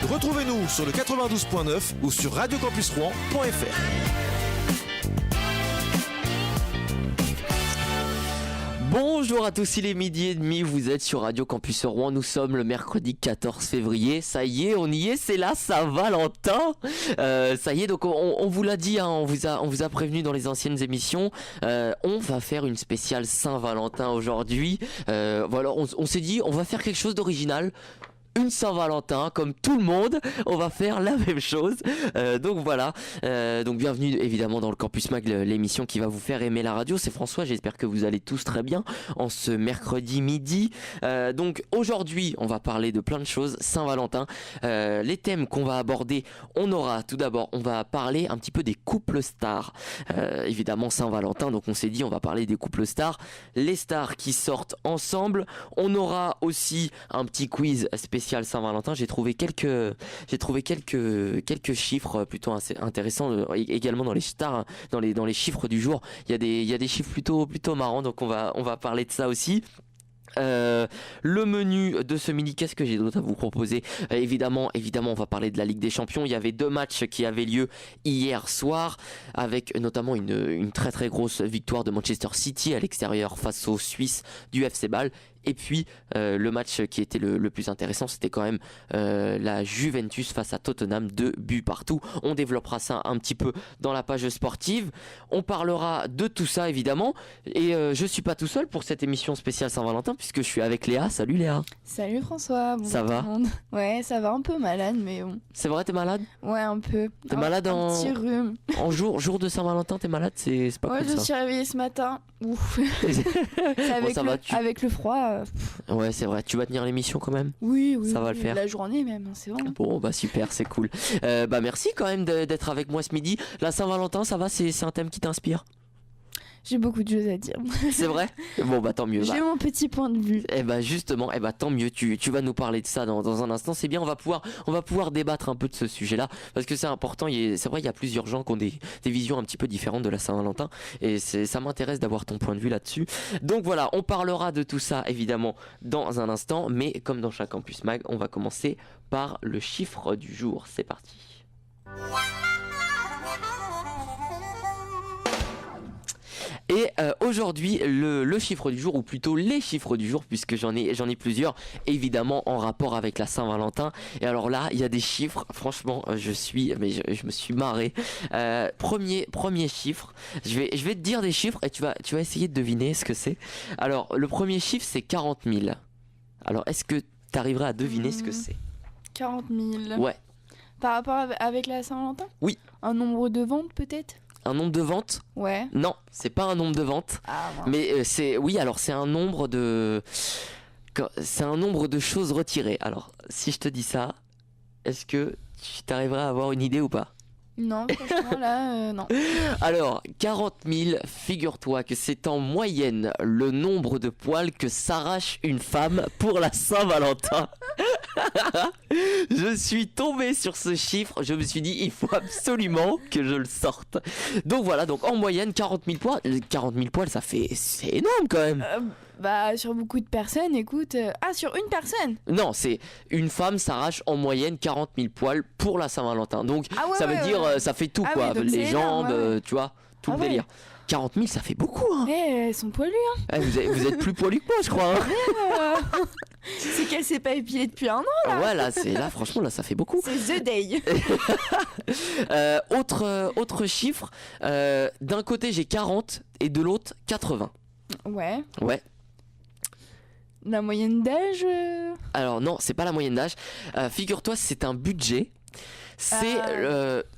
Retrouvez-nous sur le 92.9 ou sur radiocampusrouen.fr. Bonjour à tous, il est 12h30, vous êtes sur Radio Campus Rouen, nous sommes le mercredi 14 février, ça y est, on y est, c'est la Saint-Valentin, ça y est, donc on vous l'a dit, hein, on vous a prévenu dans les anciennes émissions, on va faire une spéciale Saint-Valentin aujourd'hui, voilà, on s'est dit, on va faire quelque chose d'original. Une Saint-Valentin, comme tout le monde, on va faire la même chose. Donc voilà. Donc bienvenue évidemment dans le Campus Mag, l'émission qui va vous faire aimer la radio. C'est François. J'espère que vous allez tous très bien en ce mercredi midi. Donc aujourd'hui, on va parler de plein de choses. Saint-Valentin. Les thèmes qu'on va aborder, on aura tout d'abord, on va parler un petit peu des couples stars. Évidemment Saint-Valentin. Donc on s'est dit, on va parler des couples stars, les stars qui sortent ensemble. On aura aussi un petit quiz spécial Saint-Valentin. J'ai trouvé quelques chiffres plutôt assez intéressants également dans les stars, dans les chiffres du jour. Il y a des chiffres plutôt marrants, donc on va parler de ça aussi. Le menu de ce midi, qu'est-ce que j'ai d'autre à vous proposer? Évidemment, on va parler de la Ligue des Champions. Il y avait 2 matchs qui avaient lieu hier soir, avec notamment une très très grosse victoire de Manchester City à l'extérieur face aux Suisses du FC Bâle. Et puis le match qui était le plus intéressant, c'était quand même la Juventus face à Tottenham, 2 buts partout. On développera ça un petit peu dans la page sportive. On parlera de tout ça évidemment. Et je suis pas tout seul pour cette émission spéciale Saint-Valentin, puisque je suis avec Léa. Salut Léa. Salut François. Bonjour ça va? tout le monde. Ouais, ça va, un peu malade, mais bon. C'est vrai, t'es malade? Ouais, un peu. T'es malade un petit rhume. En jour de Saint-Valentin, t'es malade? C'est pas ouais, cool je me ça. suis réveillée ce matin. Ouf. Bon, ça va, avec le froid. Ouais, c'est vrai. Tu vas tenir l'émission quand même? Oui. Ça va le faire. La journée même, c'est bon. Bon, bah super, c'est cool. Merci quand même d'être avec moi ce midi. La Saint-Valentin, ça va? C'est un thème qui t'inspire? J'ai beaucoup de choses à dire. C'est vrai? Bon, bah tant mieux. J'ai mon petit point de vue. Justement, tant mieux. Tu vas nous parler de ça dans un instant. C'est bien, on va pouvoir débattre un peu de ce sujet-là, parce que c'est important. C'est vrai, il y a plusieurs gens qui ont des visions un petit peu différentes de la Saint-Valentin, et ça m'intéresse d'avoir ton point de vue là-dessus. Donc voilà, on parlera de tout ça évidemment dans un instant, mais comme dans chaque Campus Mag, on va commencer par le chiffre du jour. C'est parti. Et aujourd'hui, le chiffre du jour, ou plutôt les chiffres du jour, puisque j'en ai plusieurs, évidemment en rapport avec la Saint-Valentin. Et alors là, il y a des chiffres, franchement, je me suis marré. Premier chiffre, je vais te dire des chiffres et tu vas essayer de deviner ce que c'est. Alors, le premier chiffre, c'est 40 000. Alors, est-ce que tu arriverais à deviner ce que c'est? 40 000. Ouais. Par rapport avec la Saint-Valentin? Oui. Un nombre de ventes peut-être? Un nombre de ventes? Ouais. Non, c'est pas un nombre de ventes. Ah, mais c'est un nombre de choses retirées. Alors, si je te dis ça, est-ce que tu t'arriveras à avoir une idée ou pas? Non, franchement là, non. Alors, 40 000, figure-toi que c'est en moyenne le nombre de poils que s'arrache une femme pour la Saint-Valentin. Je suis tombé sur ce chiffre, je me suis dit il faut absolument que je le sorte. Donc voilà, donc en moyenne 40 000 poils, 40 000 poils c'est énorme quand même. Sur beaucoup de personnes, écoute... sur une personne? Non, c'est une femme s'arrache en moyenne 40 000 poils pour la Saint-Valentin. Donc ça veut dire, ça fait tout quoi, oui, les jambes, énorme, tu vois, tout le délire. 40 000, ça fait beaucoup, hein. Elles sont poilues, hein. Vous êtes plus poilu que moi, je crois. Hein. C'est qu'elle s'est pas épilée depuis 1 an, là. Ouais, là, franchement, là, ça fait beaucoup. C'est The Day. Autre chiffre, d'un côté, j'ai 40 et de l'autre, 80. Ouais. La moyenne d'âge Alors non, c'est pas la moyenne d'âge. Figure-toi, c'est un budget. C'est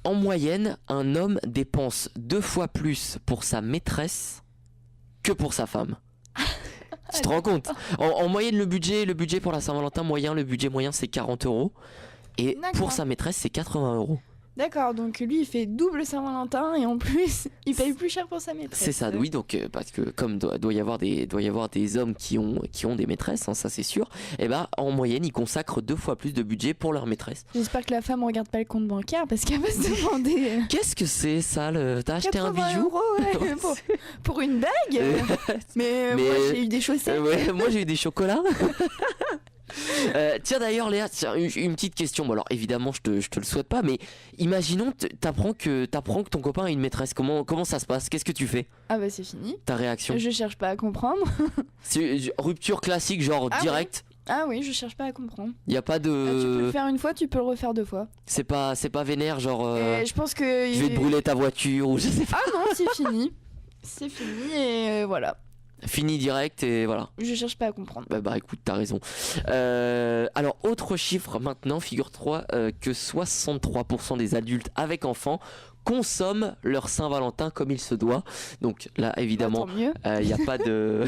en moyenne, un homme dépense 2 fois plus pour sa maîtresse que pour sa femme. Tu te rends compte? En moyenne, le budget pour la Saint-Valentin le budget moyen c'est 40 €. Et pour sa maîtresse, c'est 80 €. D'accord, donc lui il fait double Saint-Valentin et en plus il paye plus cher pour sa maîtresse. C'est ça, oui, donc parce que comme doit y avoir des hommes qui ont des maîtresses, hein, ça c'est sûr. Et en moyenne ils consacrent 2 fois plus de budget pour leur maîtresse. J'espère que la femme regarde pas le compte bancaire parce qu'elle va se demander. Qu'est-ce que c'est ça? T'as acheté un bijou? 80 €, ouais, pour une bague. Mais moi j'ai eu des chaussettes. Moi j'ai eu des chocolats. Tiens d'ailleurs Léa, tiens, une petite question. Bon alors évidemment je te le souhaite pas, mais imaginons t'apprends que ton copain a une maîtresse. Comment ça se passe? Qu'est-ce que tu fais? Ah bah c'est fini. Ta réaction? Je cherche pas à comprendre. C'est rupture classique genre Ah direct. Ah oui, je cherche pas à comprendre. Y a pas Tu peux le de. faire une fois, tu peux le refaire 2 fois. C'est pas vénère genre. Je pense que. Je vais te brûler ta voiture ou je sais pas. Ah non, c'est fini. C'est fini et voilà. Fini direct et voilà. Je cherche pas à comprendre. Bah écoute, t'as raison. Alors autre chiffre maintenant, figure-toi que 63% des adultes avec enfants consomment leur Saint-Valentin comme il se doit. Donc là évidemment, Tant mieux. il n'y a pas de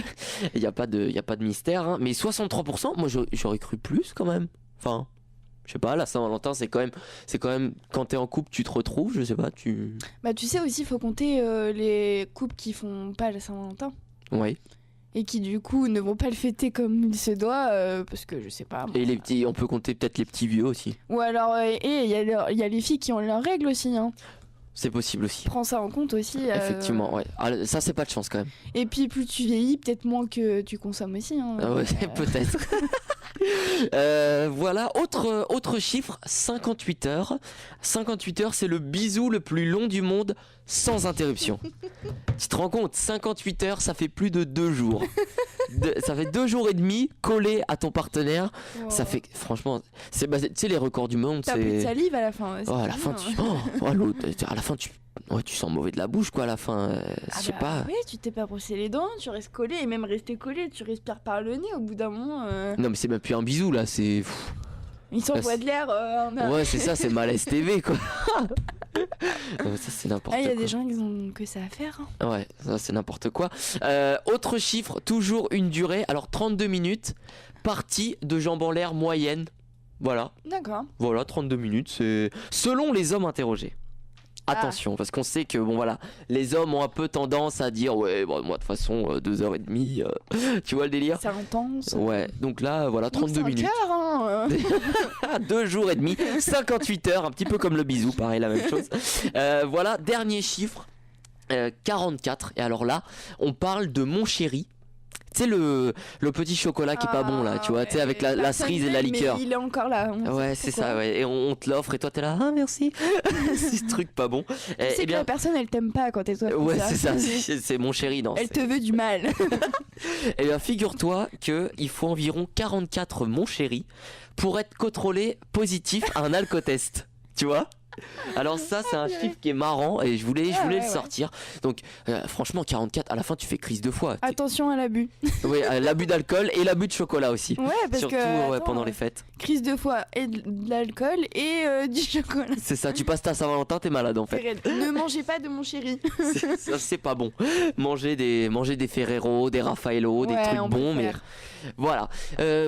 y a pas de mystère hein. Mais 63%, moi j'aurais cru plus quand même. Enfin, je sais pas, la Saint-Valentin c'est quand même quand t'es en couple, tu te retrouves, je sais pas, tu. Bah tu sais aussi, il faut compter les couples qui font pas la Saint-Valentin. Oui. Et qui du coup ne vont pas le fêter comme il se doit parce que je sais pas. Et les petits, on peut compter peut-être les petits vieux aussi. Ou alors et il y a les filles qui ont leurs règles aussi hein. C'est possible aussi. Prends ça en compte aussi. Effectivement, ouais. Ah, ça c'est pas de chance quand même. Et puis plus tu vieillis, peut-être moins que tu consommes aussi hein. Ah ouais, peut-être. Voilà, autre chiffre, 58 heures. 58 heures, c'est le bisou le plus long du monde sans interruption. Tu te rends compte, 58 heures, ça fait plus de 2 jours. Ça fait 2 jours et demi collé à ton partenaire. Wow. Ça fait, franchement, tu sais, les records du monde, T'as plus de c'est. salive à la fin. Oh, à la fin, à la fin, tu sens mauvais de la bouche, quoi, à la fin. Je sais pas. Oui, tu t'es pas brossé les dents, tu restes collé, et même rester collé, tu respires par le nez au bout d'un moment. Non, mais c'est même plus un bisou, là, c'est. Ils s'envoient de l'air. Ouais, c'est ça, c'est malaise TV, quoi. Non, ça, c'est n'importe quoi. Il y a des gens qui ont que ça à faire. Hein. Ouais, ça, c'est n'importe quoi. Autre chiffre, toujours une durée. Alors, 32 minutes, partie de jambes en l'air moyenne. Voilà, D'accord. 32 minutes, c'est selon les hommes interrogés. Attention, parce qu'on sait que bon voilà, les hommes ont un peu tendance à dire ouais, bon, moi de toute façon 2h30, tu vois le délire. C'est intense. Ouais, donc là voilà, 32 donc minutes. 5 heures, hein. 2 jours et demi, 58 heures, un petit peu comme le bisou, pareil, la même chose. Voilà, dernier chiffre, 44. Et alors là, on parle de mon chéri. Tu sais le petit chocolat qui est pas bon là, tu vois, tu sais avec la cerise et la liqueur. Mais il est encore là. Ouais, c'est ça, ouais. Et on te l'offre et toi t'es là, ah merci. C'est ce truc pas bon. Tu sais que la personne elle t'aime pas quand elle t'offre ouais, ça. c'est ça, c'est mon chéri, non. Elle te veut du mal. Et bien figure-toi qu'il faut environ 44 mon chéri pour être contrôlé positif à un alcotest. Tu vois? Alors ça c'est un chiffre qui est marrant et je voulais le sortir. Donc franchement 44 à la fin tu fais crise 2 fois. Attention à l'abus. Oui, l'abus d'alcool et l'abus de chocolat aussi. Ouais, parce surtout que pendant les fêtes. Crise 2 fois et de l'alcool et du chocolat. C'est ça, tu passes ta Saint-Valentin, t'es malade en fait. Ne mangez pas de mon chéri. Ça c'est pas bon. Manger des Ferrero, des Raffaello, des trucs bons, mais voilà.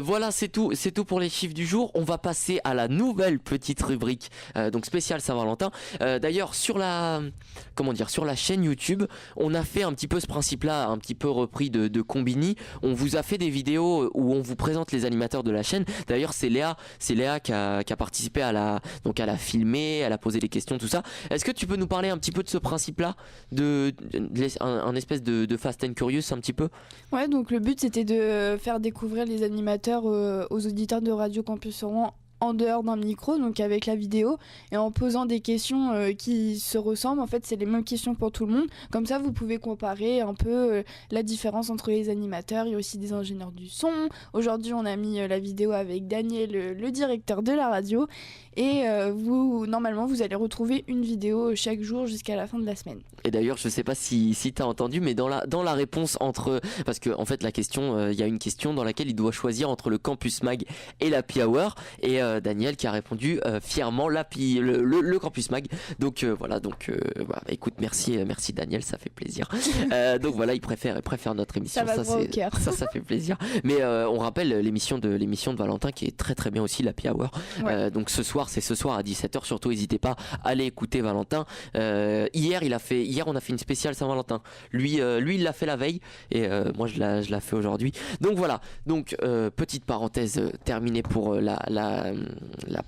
Voilà, c'est tout pour les chiffres du jour. On va passer à la nouvelle petite rubrique donc spéciale Saint-Valentin. D'ailleurs sur la chaîne YouTube, on a fait un petit peu ce principe-là, un petit peu repris de Combini. On vous a fait des vidéos où on vous présente les animateurs de la chaîne. D'ailleurs c'est Léa qui a participé à la filmer, elle a posé des questions, tout ça. Est-ce que tu peux nous parler un petit peu de ce principe-là, un espèce de Fast and Curious un petit peu? Ouais, donc le but c'était de faire découvrir les animateurs aux auditeurs de Radio Campus Rouen en dehors d'un micro, donc avec la vidéo, et en posant des questions qui se ressemblent. En fait, c'est les mêmes questions pour tout le monde. Comme ça, vous pouvez comparer un peu la différence entre les animateurs. Il y a aussi des ingénieurs du son. Aujourd'hui, on a mis la vidéo avec Daniel, le directeur de la radio. Et normalement, vous allez retrouver une vidéo chaque jour jusqu'à la fin de la semaine. Et d'ailleurs, je sais pas si tu as entendu, mais dans la réponse parce que en fait, la question, il y a une question dans laquelle il doit choisir entre le Campus Mag et l'Happy Hour. Et Daniel qui a répondu fièrement le Campus Mag. Donc voilà, écoute, merci Daniel, ça fait plaisir. Donc voilà, il préfère notre émission. Ça fait plaisir. Mais on rappelle l'émission de Valentin qui est très très bien aussi, l'Happy Hour. Ouais. Donc ce soir soir, c'est ce soir à 17h. Surtout, n'hésitez pas à aller écouter Valentin. Hier, on a fait une spéciale Saint-Valentin. Lui, il l'a fait la veille et moi, je l'ai fait aujourd'hui. Donc voilà. Donc petite parenthèse terminée pour la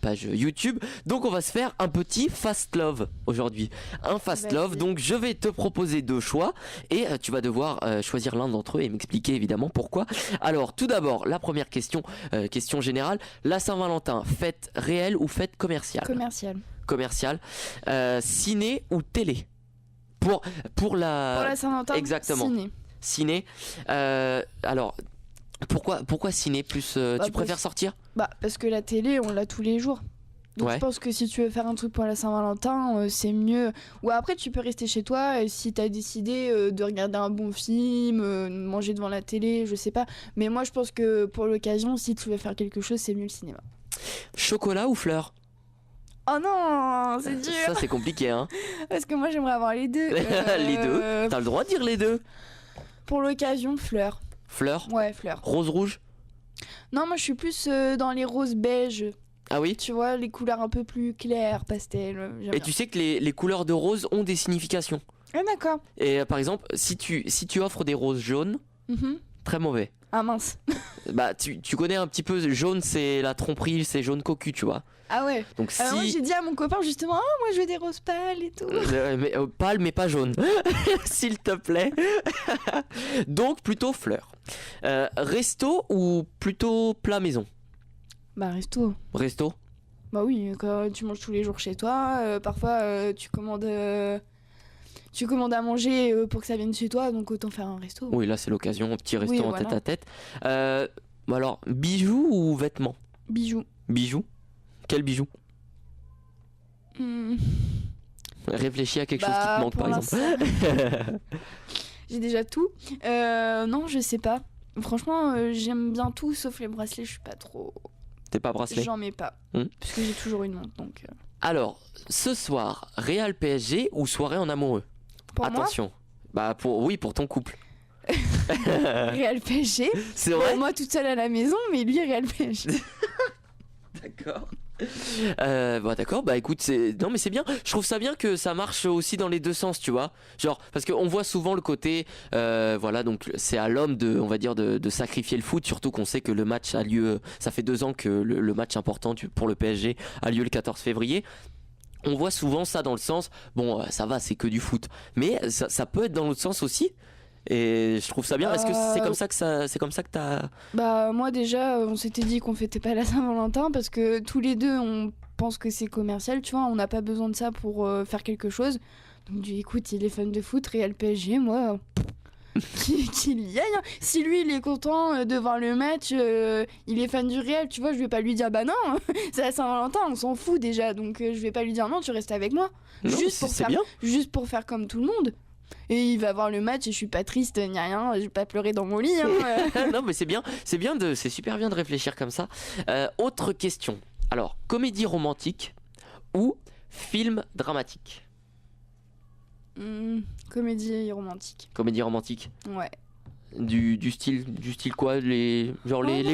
page YouTube. Donc on va se faire un petit fast love aujourd'hui. Un fast love. Donc je vais te proposer 2 choix et tu vas devoir choisir l'un d'entre eux et m'expliquer évidemment pourquoi. Alors tout d'abord, la première question, question générale. La Saint-Valentin, fête réelle ou fête commerciale? Commerciale. Ciné ou télé? Pour la Saint-Valentin. Exactement. Ciné. Alors pourquoi ciné plus tu préfères sortir? Parce que la télé on l'a tous les jours. Donc je pense que si tu veux faire un truc pour la Saint-Valentin, c'est mieux. Ou après tu peux rester chez toi si t'as décidé de regarder un bon film, manger devant la télé, je sais pas. Mais moi je pense que pour l'occasion, si tu veux faire quelque chose, c'est mieux le cinéma. Chocolat ou fleurs? Oh non, c'est dur. Ça c'est compliqué hein. Parce que moi j'aimerais avoir les deux. Les deux. T'as le droit de dire les deux. Pour l'occasion, fleurs. Fleurs? Ouais, fleurs. Rose rouge? Non, moi je suis plus dans les roses beiges. Ah oui? Tu vois, les couleurs un peu plus claires, pastel. Et tu sais que les couleurs de rose ont des significations. Ah d'accord. Et par exemple, si tu offres des roses jaunes, très mauvais. Ah mince. Tu connais un petit peu, jaune c'est la tromperie, c'est jaune cocu, tu vois. Ah ouais. Donc si... moi j'ai dit à mon copain justement, moi je veux des roses pâles et tout. Pâle mais pas jaune, s'il te plaît. Donc plutôt fleurs. Resto ou plutôt plat maison? Resto. Resto? Bah oui, quand tu manges tous les jours chez toi, parfois tu commandes à manger pour que ça vienne chez toi, donc autant faire un resto. Oui, là c'est l'occasion, un petit resto en tête à tête. Alors, bijoux ou vêtements? Bijoux. Bijoux? Quel bijou? Réfléchis à quelque chose qui te manque par exemple. J'ai déjà tout. Non, je sais pas. Franchement, j'aime bien tout sauf les bracelets, je suis pas trop... T'es pas bracelet? J'en mets pas. Parce que j'ai toujours une montre donc. Alors, ce soir, Real PSG ou soirée en amoureux? Pour Attention. Pour ton couple. Real PSG. C'est vrai? Moi toute seule à la maison, mais lui Real PSG. D'accord. D'accord, écoute, non mais c'est bien. Je trouve ça bien que ça marche aussi dans les deux sens, tu vois. Genre, parce qu'on voit souvent le côté, voilà, donc c'est à l'homme on va dire, de sacrifier le foot, surtout qu'on sait que le match a lieu, ça fait 2 ans que le match important pour le PSG a lieu le 14 février. On voit souvent ça dans le sens, bon, ça va, c'est que du foot. Mais ça peut être dans l'autre sens aussi. Et je trouve ça bien. Est-ce que c'est comme ça que t'as... Moi déjà, on s'était dit qu'on fêtait pas la Saint-Valentin parce que tous les deux, on pense que c'est commercial, tu vois. On n'a pas besoin de ça pour faire quelque chose. Donc écoute, il est fan de foot, Real PSG, moi... qu'il y aille. Si lui il est content de voir le match, il est fan du Real, tu vois, je vais pas lui dire bah non, c'est la Saint-Valentin, on s'en fout déjà, donc je vais pas lui dire non, tu restes avec moi. Non, Juste pour faire comme tout le monde. Et il va voir le match et je suis pas triste ni rien, je vais pas pleurer dans mon lit. Non mais c'est super bien de réfléchir comme ça. Autre question. Alors, comédie romantique ou film dramatique? Comédie romantique. Comédie romantique. Ouais. Du style quoi, les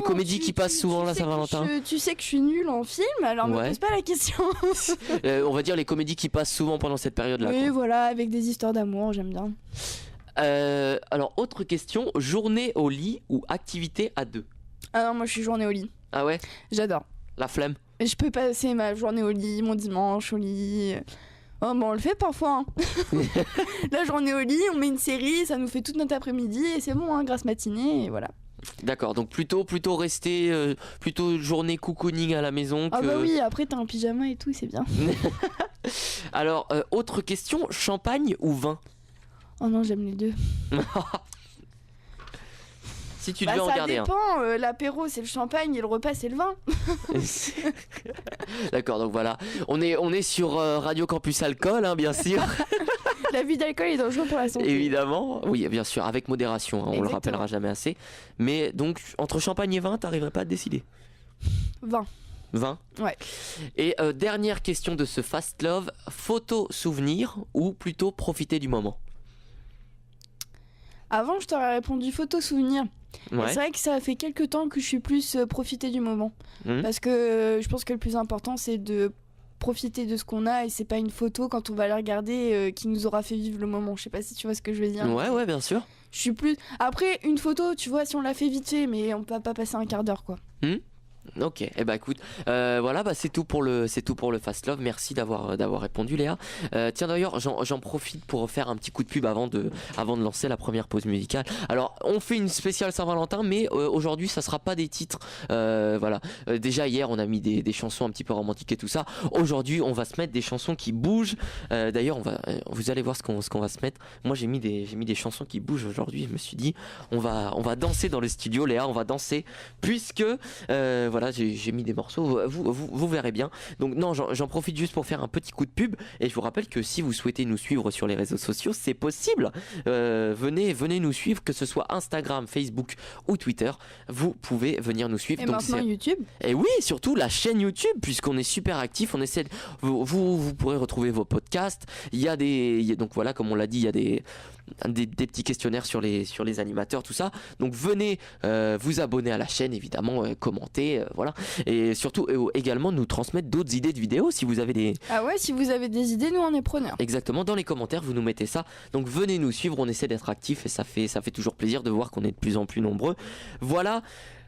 comédies qui passent souvent la Saint-Valentin. Tu sais que je suis nulle en film, alors me pose pas la question. On va dire les comédies qui passent souvent pendant cette période-là. Oui, voilà, avec des histoires d'amour, j'aime bien. Alors, autre question, journée au lit ou activité à 2? Ah non, moi je suis journée au lit. Ah ouais? J'adore. La flemme? Et je peux passer ma journée au lit, mon dimanche au lit. Oh, on le fait parfois. La journée au lit, on met une série, ça nous fait toute notre après-midi et c'est bon, grasse matinée et voilà. D'accord, donc plutôt rester, plutôt journée cocooning à la maison. Ah bah oui, après t'as un pyjama et tout, c'est bien. Alors, autre question, champagne ou vin? Oh non, j'aime les deux. Si tu devais en garder un. Ça dépend, l'apéro c'est le champagne et le repas c'est le vin. D'accord, donc voilà, on est sur Radio Campus Alcool, hein, bien sûr. L'abus d'alcool est dangereux pour la santé. Évidemment, oui, bien sûr, avec modération, hein, on le rappellera jamais assez. Mais donc, entre champagne et vin, t'arriverais pas à te décider? Vin. Vin? Ouais. Et dernière question de ce Fast Love, photo souvenir ou plutôt profiter du moment? Avant, je t'aurais répondu photo souvenir. Et Ouais. c'est vrai que ça fait quelques temps que je suis plus profiter du moment. Mhm. Parce que je pense que le plus important, c'est de profiter de ce qu'on a et c'est pas une photo quand on va la regarder qui nous aura fait vivre le moment. Je sais pas si tu vois ce que je veux dire. Ouais, bien sûr. Je suis plus. Après, une photo, tu vois, si on l'a fait vite fait, mais on peut pas passer un quart d'heure, quoi. Ok, et bah écoute, voilà, bah c'est tout pour le Fast Love. Merci d'avoir répondu, Léa. Tiens d'ailleurs, j'en profite pour faire un petit coup de pub avant de lancer la première pause musicale. Alors, on fait une spéciale Saint-Valentin, mais aujourd'hui, ça sera pas des titres. Voilà. Déjà hier, on a mis des chansons un petit peu romantiques et tout ça. Aujourd'hui, on va se mettre des chansons qui bougent. D'ailleurs, vous allez voir ce qu'on va se mettre. Moi, j'ai mis des chansons qui bougent aujourd'hui. Je me suis dit, on va danser dans le studio, Léa. On va danser puisque voilà, j'ai mis des morceaux, vous verrez bien. Donc non, j'en profite juste pour faire un petit coup de pub et je vous rappelle que si vous souhaitez nous suivre sur les réseaux sociaux, c'est possible. Venez nous suivre, que ce soit Instagram, Facebook ou Twitter. Vous pouvez venir nous suivre. Et Donc maintenant YouTube. et oui, surtout la chaîne YouTube, puisqu'on est super actif, on essaie vous pourrez retrouver vos podcasts. Donc voilà, comme on l'a dit, il y a des petits questionnaires sur les animateurs, tout ça. Donc venez vous abonner à la chaîne, évidemment, commenter, voilà. Et surtout également nous transmettre d'autres idées de vidéos si vous avez des... Ah ouais, si vous avez des idées, nous on est preneurs. Exactement, dans les commentaires, vous nous mettez ça. Donc venez nous suivre, on essaie d'être actifs et ça fait toujours plaisir de voir qu'on est de plus en plus nombreux. Voilà.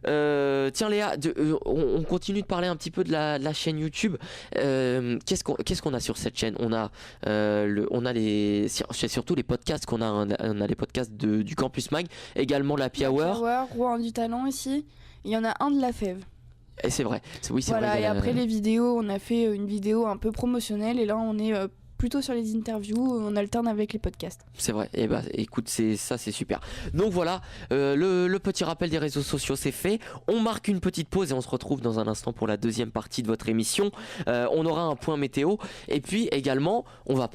Tiens Léa, on continue de parler un petit peu de la chaîne YouTube. Qu'est-ce qu'on a sur cette chaîne? On a c'est surtout les podcasts qu'on a. On a les podcasts du Campus Mag, également la Happy Hour. Rouen du Talent ici. Il y en a un de la Fève. Et c'est vrai. Oui, c'est Voilà, vrai. et après les vidéos, on a fait une vidéo un peu promotionnelle et là on est plutôt sur les interviews, on alterne avec les podcasts. C'est vrai. Et bah écoute, c'est super. Donc voilà, le petit rappel des réseaux sociaux c'est fait. On marque une petite pause et on se retrouve dans un instant pour la deuxième partie de votre émission. On aura un point météo et puis également on va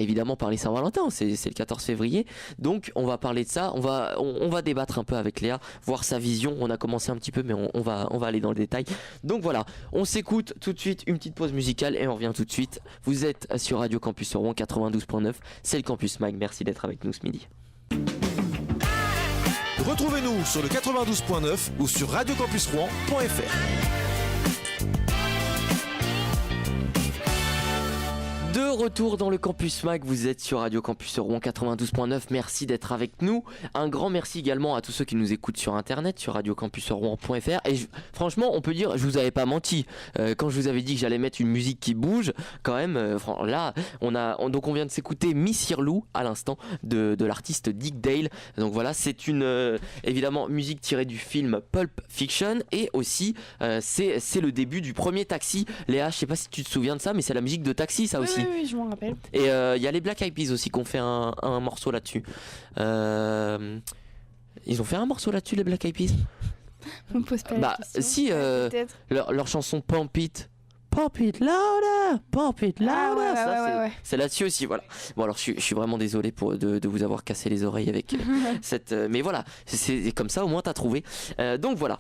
évidemment parler Saint-Valentin. C'est le 14 février. Donc on va parler de ça. On va débattre un peu avec Léa, voir sa vision. On a commencé un petit peu, mais on va aller dans le détail. Donc voilà, on s'écoute tout de suite une petite pause musicale et on revient tout de suite. Vous êtes sur Radio Campus Rouen 92.9, c'est le Campus Mag, merci d'être avec nous ce midi. Retrouvez-nous sur le 92.9 ou sur radiocampusrouen.fr. De retour dans le Campus Mag, vous êtes sur Radio Campus Rouen 92.9, merci d'être avec nous. Un grand merci également à tous ceux qui nous écoutent sur internet, sur radiocampusrouen.fr. Et franchement, on peut dire, je vous avais pas menti, quand je vous avais dit que j'allais mettre une musique qui bouge, quand même, là, donc on vient de s'écouter Miss Irlou à l'instant de l'artiste Dick Dale. Donc voilà, c'est évidemment musique tirée du film Pulp Fiction et aussi c'est le début du premier Taxi. Léa, je sais pas si tu te souviens de ça, mais c'est la musique de Taxi, ça aussi. Oui, je m'en rappelle. Et il y a les Black Eyed Peas aussi qui ont fait un morceau là-dessus. Ils ont fait un morceau là-dessus, les Black Eyed Peas. On me pose pas la question. Si, peut-être. leur chanson Pump It Louder, Pump It Louder. Ah ouais. C'est là-dessus aussi, voilà. Bon alors je suis vraiment désolé de vous avoir cassé les oreilles avec cette... mais voilà, c'est comme ça au moins t'as trouvé. Donc voilà,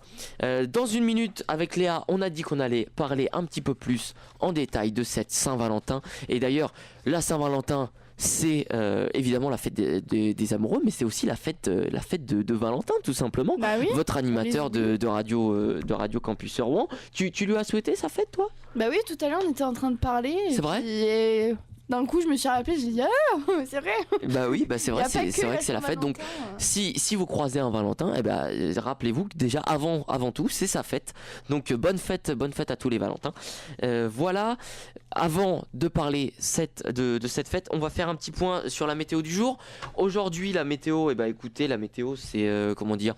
dans une minute avec Léa, on a dit qu'on allait parler un petit peu plus en détail de cette Saint-Valentin. Et d'ailleurs, la Saint-Valentin, c'est évidemment la fête des amoureux, mais c'est aussi la fête de Valentin, tout simplement. Bah oui. Votre animateur de Radio Campus Rouen. Tu lui as souhaité sa fête, toi? Bah oui, tout à l'heure on était en train de parler. C'est vrai. Et d'un coup je me suis rappelé, j'ai dit ah c'est vrai. Bah oui, c'est Y vrai, a pas c'est que vrai la que c'est la fête. Donc Saint-Valentin. si vous croisez un Valentin, rappelez-vous que déjà avant tout c'est sa fête. Donc bonne fête à tous les Valentins. Voilà. Avant de parler de cette fête, on va faire un petit point sur la météo du jour. Aujourd'hui la météo, écoutez, la météo c'est comment dire,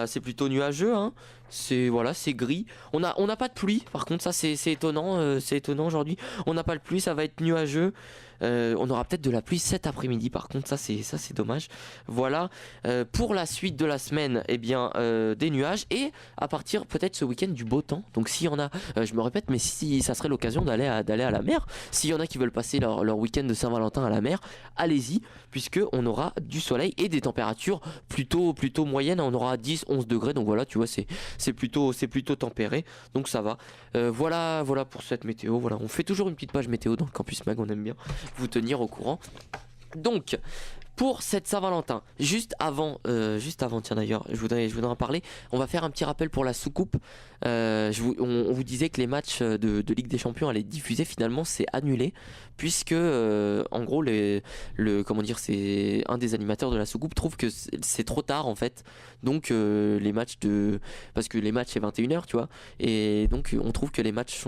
c'est plutôt nuageux, hein. C'est gris. On n'a pas de pluie. Par contre, ça c'est étonnant. C'est étonnant aujourd'hui. On n'a pas de pluie. Ça va être nuageux. On aura peut-être de la pluie cet après-midi. Par contre, ça c'est dommage. Voilà. Pour la suite de la semaine, des nuages et à partir peut-être ce week-end du beau temps. Donc s'il y en a, je me répète, mais si ça serait l'occasion d'aller à la mer. S'il y en a qui veulent passer leur week-end de Saint-Valentin à la mer, allez-y, puisque on aura du soleil et des températures plutôt moyennes. On aura 10-11 degrés. Donc voilà, tu vois, c'est plutôt tempéré, donc ça va. Voilà pour cette météo. Voilà, on fait toujours une petite page météo dans le Campus Mag, on aime bien vous tenir au courant. Donc pour cette Saint-Valentin. Juste avant, tiens d'ailleurs, je voudrais en parler. On va faire un petit rappel pour la soucoupe. On vous disait que les matchs de Ligue des Champions allaient être diffusés. Finalement, c'est annulé puisque, en gros, c'est un des animateurs de la soucoupe trouve que c'est trop tard en fait. Donc parce que les matchs c'est 21h, tu vois. Et donc on trouve que les matchs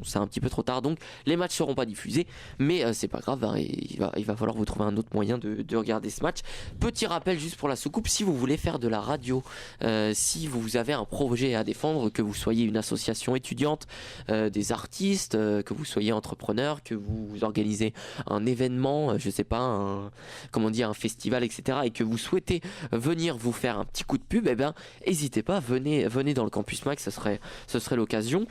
c'est un petit peu trop tard. Donc les matchs seront pas diffusés, mais c'est pas grave. Hein, il va falloir vous trouver un autre moyen de regarder ce match. Petit rappel juste pour la soucoupe, si vous voulez faire de la radio, si vous avez un projet à défendre, que vous soyez une association étudiante, des artistes, que vous soyez entrepreneur, que vous organisez un événement, je sais pas, un festival, etc., et que vous souhaitez venir vous faire un petit coup de pub, n'hésitez pas, venez dans le Campus Mag, ce serait l'occasion.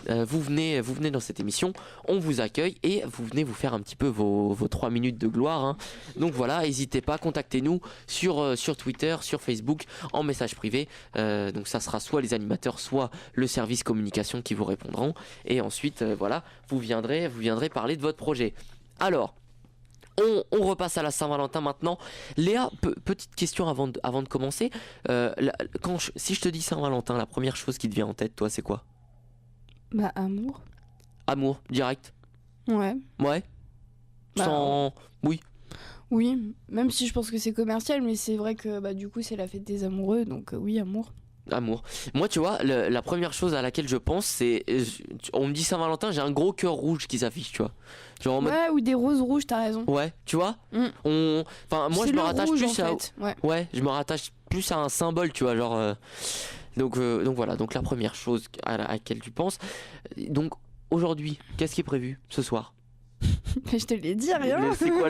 Vous venez dans cette émission, on vous accueille et vous venez vous faire un petit peu vos 3 minutes de gloire. Hein. Donc voilà, n'hésitez pas, contactez-nous sur Twitter, sur Facebook, en message privé. Donc ça sera soit les animateurs, soit le service communication qui vous répondront. Et ensuite, vous viendrez parler de votre projet. Alors, on repasse à la Saint-Valentin maintenant. Léa, petite question avant de commencer. Si je te dis Saint-Valentin, la première chose qui te vient en tête, toi, c'est quoi ? Amour. Amour, direct. Ouais. Oui. Oui, même si je pense que c'est commercial, mais c'est vrai que du coup c'est la fête des amoureux, donc oui, amour. Amour. Moi, tu vois, la première chose à laquelle je pense, c'est. On me dit Saint-Valentin, j'ai un gros cœur rouge qui s'affiche, tu vois. Genre ou des roses rouges, t'as raison. Ouais, tu vois. Moi, je me rattache plus à. Ouais, je me rattache plus à un symbole, tu vois, genre. Donc voilà, donc la première chose à laquelle tu penses. Donc aujourd'hui, qu'est-ce qui est prévu ce soir ? Mais je te l'ai dit, rien. C'est quoi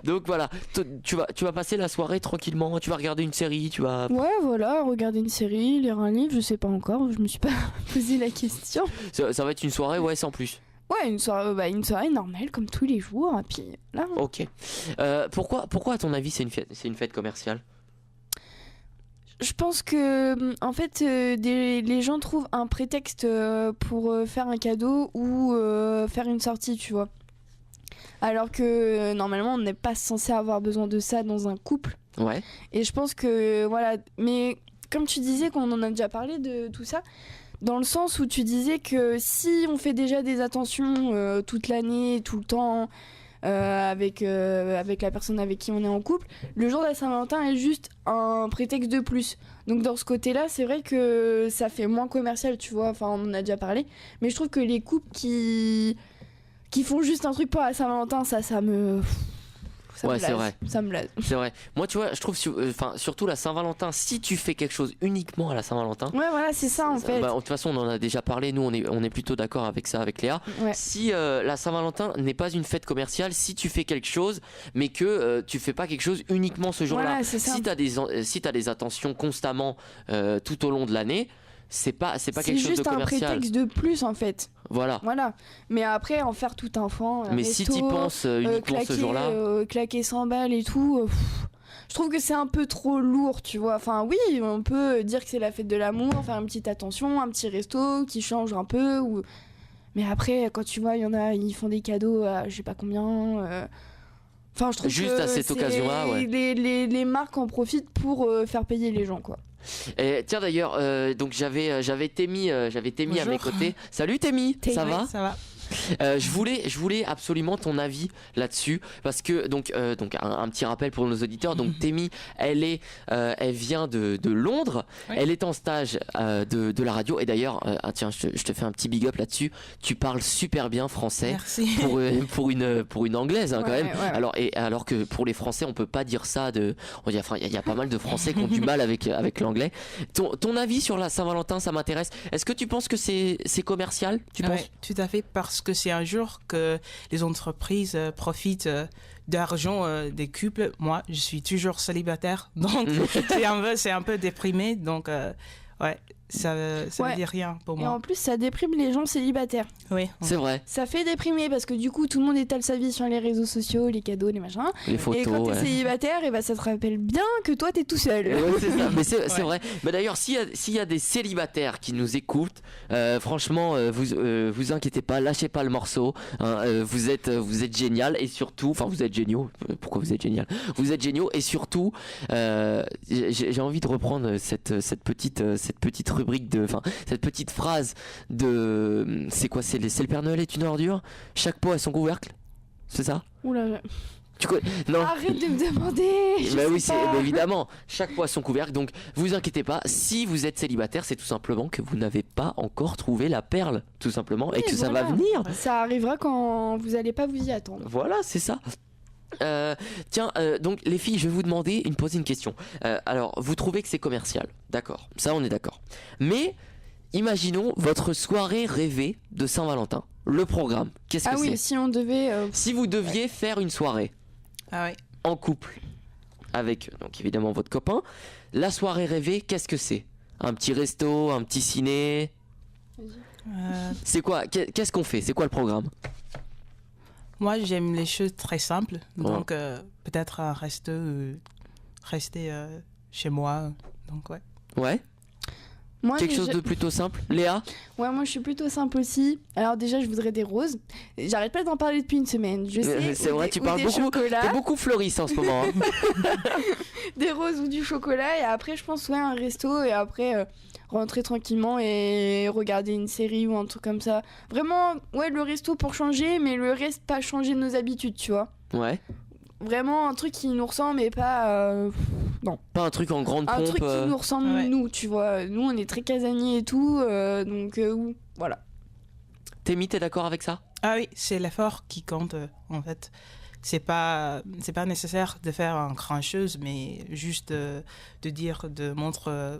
Donc voilà, tu vas passer la soirée tranquillement, tu vas regarder une série, tu vas... Ouais, voilà, regarder une série, lire un livre, je sais pas encore, je me suis pas posé la question. Ça va être une soirée, ouais, sans plus. Ouais, une soirée normale, comme tous les jours, et puis là... Ok. Pourquoi à ton avis c'est une fête commerciale ? Je pense que, en fait, les gens trouvent un prétexte pour faire un cadeau ou faire une sortie, tu vois. Alors que, normalement, on n'est pas censé avoir besoin de ça dans un couple. Ouais. Et je pense que, voilà. Mais comme tu disais, qu'on en a déjà parlé de tout ça, dans le sens où tu disais que si on fait déjà des attentions toute l'année, tout le temps... avec la personne avec qui on est en couple, le jour de la Saint-Valentin est juste un prétexte de plus. Donc dans ce côté-là, c'est vrai que ça fait moins commercial, tu vois, enfin on en a déjà parlé, mais je trouve que les couples qui font juste un truc pour la Saint-Valentin, ça me c'est vrai. Ça me lasse. C'est vrai. Moi, tu vois, je trouve, surtout la Saint-Valentin, si tu fais quelque chose uniquement à la Saint-Valentin. Ouais, voilà, c'est ça en fait. De toute façon, on en a déjà parlé. Nous, on est plutôt d'accord avec ça, avec Léa. Ouais. Si la Saint-Valentin n'est pas une fête commerciale, si tu fais quelque chose, mais que tu fais pas quelque chose uniquement ce jour-là. Voilà, c'est ça. Si t'as des attentions constamment tout au long de l'année. C'est pas quelque chose de commercial. C'est juste un prétexte de plus en fait. Voilà. Mais après, en faire tout un fan. Mais resto, si tu penses uniquement ce jour-là. Claquer 100 balles et tout. Je trouve que c'est un peu trop lourd, tu vois. Enfin, oui, on peut dire que c'est la fête de l'amour, faire une petite attention, un petit resto qui change un peu. Mais après, quand tu vois, il y en a, ils font des cadeaux à je sais pas combien. Enfin, je trouve juste que à cette occasion-là, ouais. Les marques en profitent pour faire payer les gens, quoi. Et tiens d'ailleurs, donc j'avais Témi à mes côtés. Salut Témi, ça va ? Ça va. Je voulais absolument ton avis là-dessus parce que donc un petit rappel pour nos auditeurs. Donc Témi, elle vient de Londres. Oui. Elle est en stage de la radio et d'ailleurs tiens je te fais un petit big up là-dessus. Tu parles super bien français. Merci. pour une anglaise hein, quand même. Ouais. Alors que pour les Français on peut pas dire ça il y a pas mal de Français qui ont du mal avec l'anglais. Ton avis sur la Saint-Valentin, ça m'intéresse. Est-ce que tu penses que c'est commercial ? Tu penses ? Tout à fait, parce que c'est un jour que les entreprises profitent d'argent des couples. Moi, je suis toujours célibataire, donc c'est un peu déprimé. Donc, ça Ouais. veut dire rien pour Et moi. en plus, ça déprime les gens célibataires. Oui. C'est vrai. Ça fait déprimer parce que du coup, tout le monde étale sa vie sur les réseaux sociaux, les cadeaux, les machins. Les Et photos. quand t'es ouais. célibataire, et bah, ça te rappelle bien que toi, t'es tout seul. Ouais, c'est ça, mais c'est Ouais. vrai. Mais d'ailleurs, s'il y a des célibataires qui nous écoutent, franchement, vous inquiétez pas, lâchez pas le morceau. Hein, vous êtes génial et surtout, enfin vous êtes géniaux. Pourquoi vous êtes génial? Vous êtes géniaux et surtout, j'ai envie de reprendre cette petite rubrique enfin cette petite phrase de, c'est quoi? C'est le Père Noël est une ordure. Chaque pot a son couvercle. C'est ça? Oula. Tu connais? Non. Arrête de me demander. je Bah sais oui, pas. évidemment, chaque poids son couvercle, donc vous inquiétez pas, si vous êtes célibataire, c'est tout simplement que vous n'avez pas encore trouvé la perle, tout simplement, et Oui, que ça va voilà. venir. Ça arrivera quand vous allez pas vous y attendre. Voilà, c'est ça. Tiens, donc les filles, je vais vous demander, poser une question. Alors, vous trouvez que c'est commercial, d'accord, ça on est d'accord. Mais imaginons votre soirée rêvée de Saint-Valentin. Le programme, qu'est-ce que Ah oui, c'est? si on devait. Si vous deviez faire une soirée Ah oui. en couple avec donc évidemment votre copain, la soirée rêvée, qu'est-ce que c'est? Un petit resto, un petit ciné? C'est quoi? Qu'est-ce qu'on fait? C'est quoi le programme? Moi, j'aime les choses très simples. Ouais. Donc, peut-être un resto, rester chez moi. Donc, ouais. Ouais, Moi, quelque chose de plutôt simple. Léa? Ouais, moi je suis plutôt simple aussi. Alors déjà, je voudrais des roses. J'arrête pas d'en parler depuis une semaine. Je sais. C'est ou vrai, des- tu ou parles des beaucoup. chocolats, T'es beaucoup fleuriste en ce moment. Hein. des roses ou du chocolat. Et après, je pense ouais un resto. Et après, rentrer tranquillement et regarder une série ou un truc comme ça. Vraiment, ouais, le resto pour changer, mais le reste pas changer nos habitudes, tu vois. Ouais. Vraiment un truc qui nous ressemble, mais pas Pas un truc en grande un pompe. truc qui nous ressemble Ouais. nous, tu vois. Nous, on est très casaniers et tout, donc voilà. Témi, t'es d'accord avec ça? Ah oui, c'est l'effort qui compte, en fait. C'est pas nécessaire de faire un grand chose, mais juste de dire, de montrer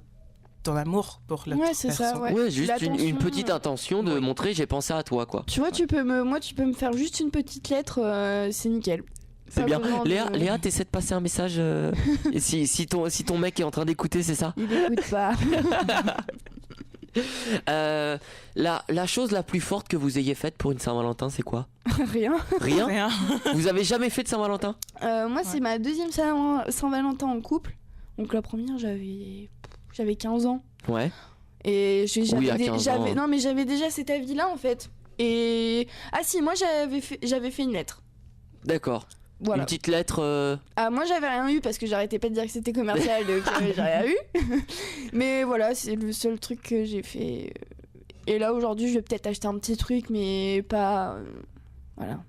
ton amour pour l'autre Ouais, c'est ça, personne. ouais. Ouais, juste une L'attention, petite intention de Oui. montrer j'ai pensé à toi, quoi. Tu vois, tu peux me faire juste une petite lettre, c'est nickel. C'est Pas bien. besoin de- Léa, t'essaies de passer un message. Et si ton mec est en train d'écouter, c'est ça? Il écoute pas. La chose la plus forte que vous ayez faite pour une Saint-Valentin, c'est quoi? Rien. Rien? Rien. Vous avez jamais fait de Saint-Valentin? Moi, c'est ma deuxième Saint-Valentin en couple. Donc la première, j'avais 15 ans. Ouais. Et Oui, à 15 ans. non, mais j'avais déjà cet avis-là en fait. Et ah si, moi j'avais fait une lettre. D'accord. Voilà. Une petite lettre. Ah, moi j'avais rien eu parce que j'arrêtais pas de dire que c'était commercial, donc j'ai rien eu. Mais voilà, c'est le seul truc que j'ai fait. Et là aujourd'hui, je vais peut-être acheter un petit truc, mais pas. Voilà.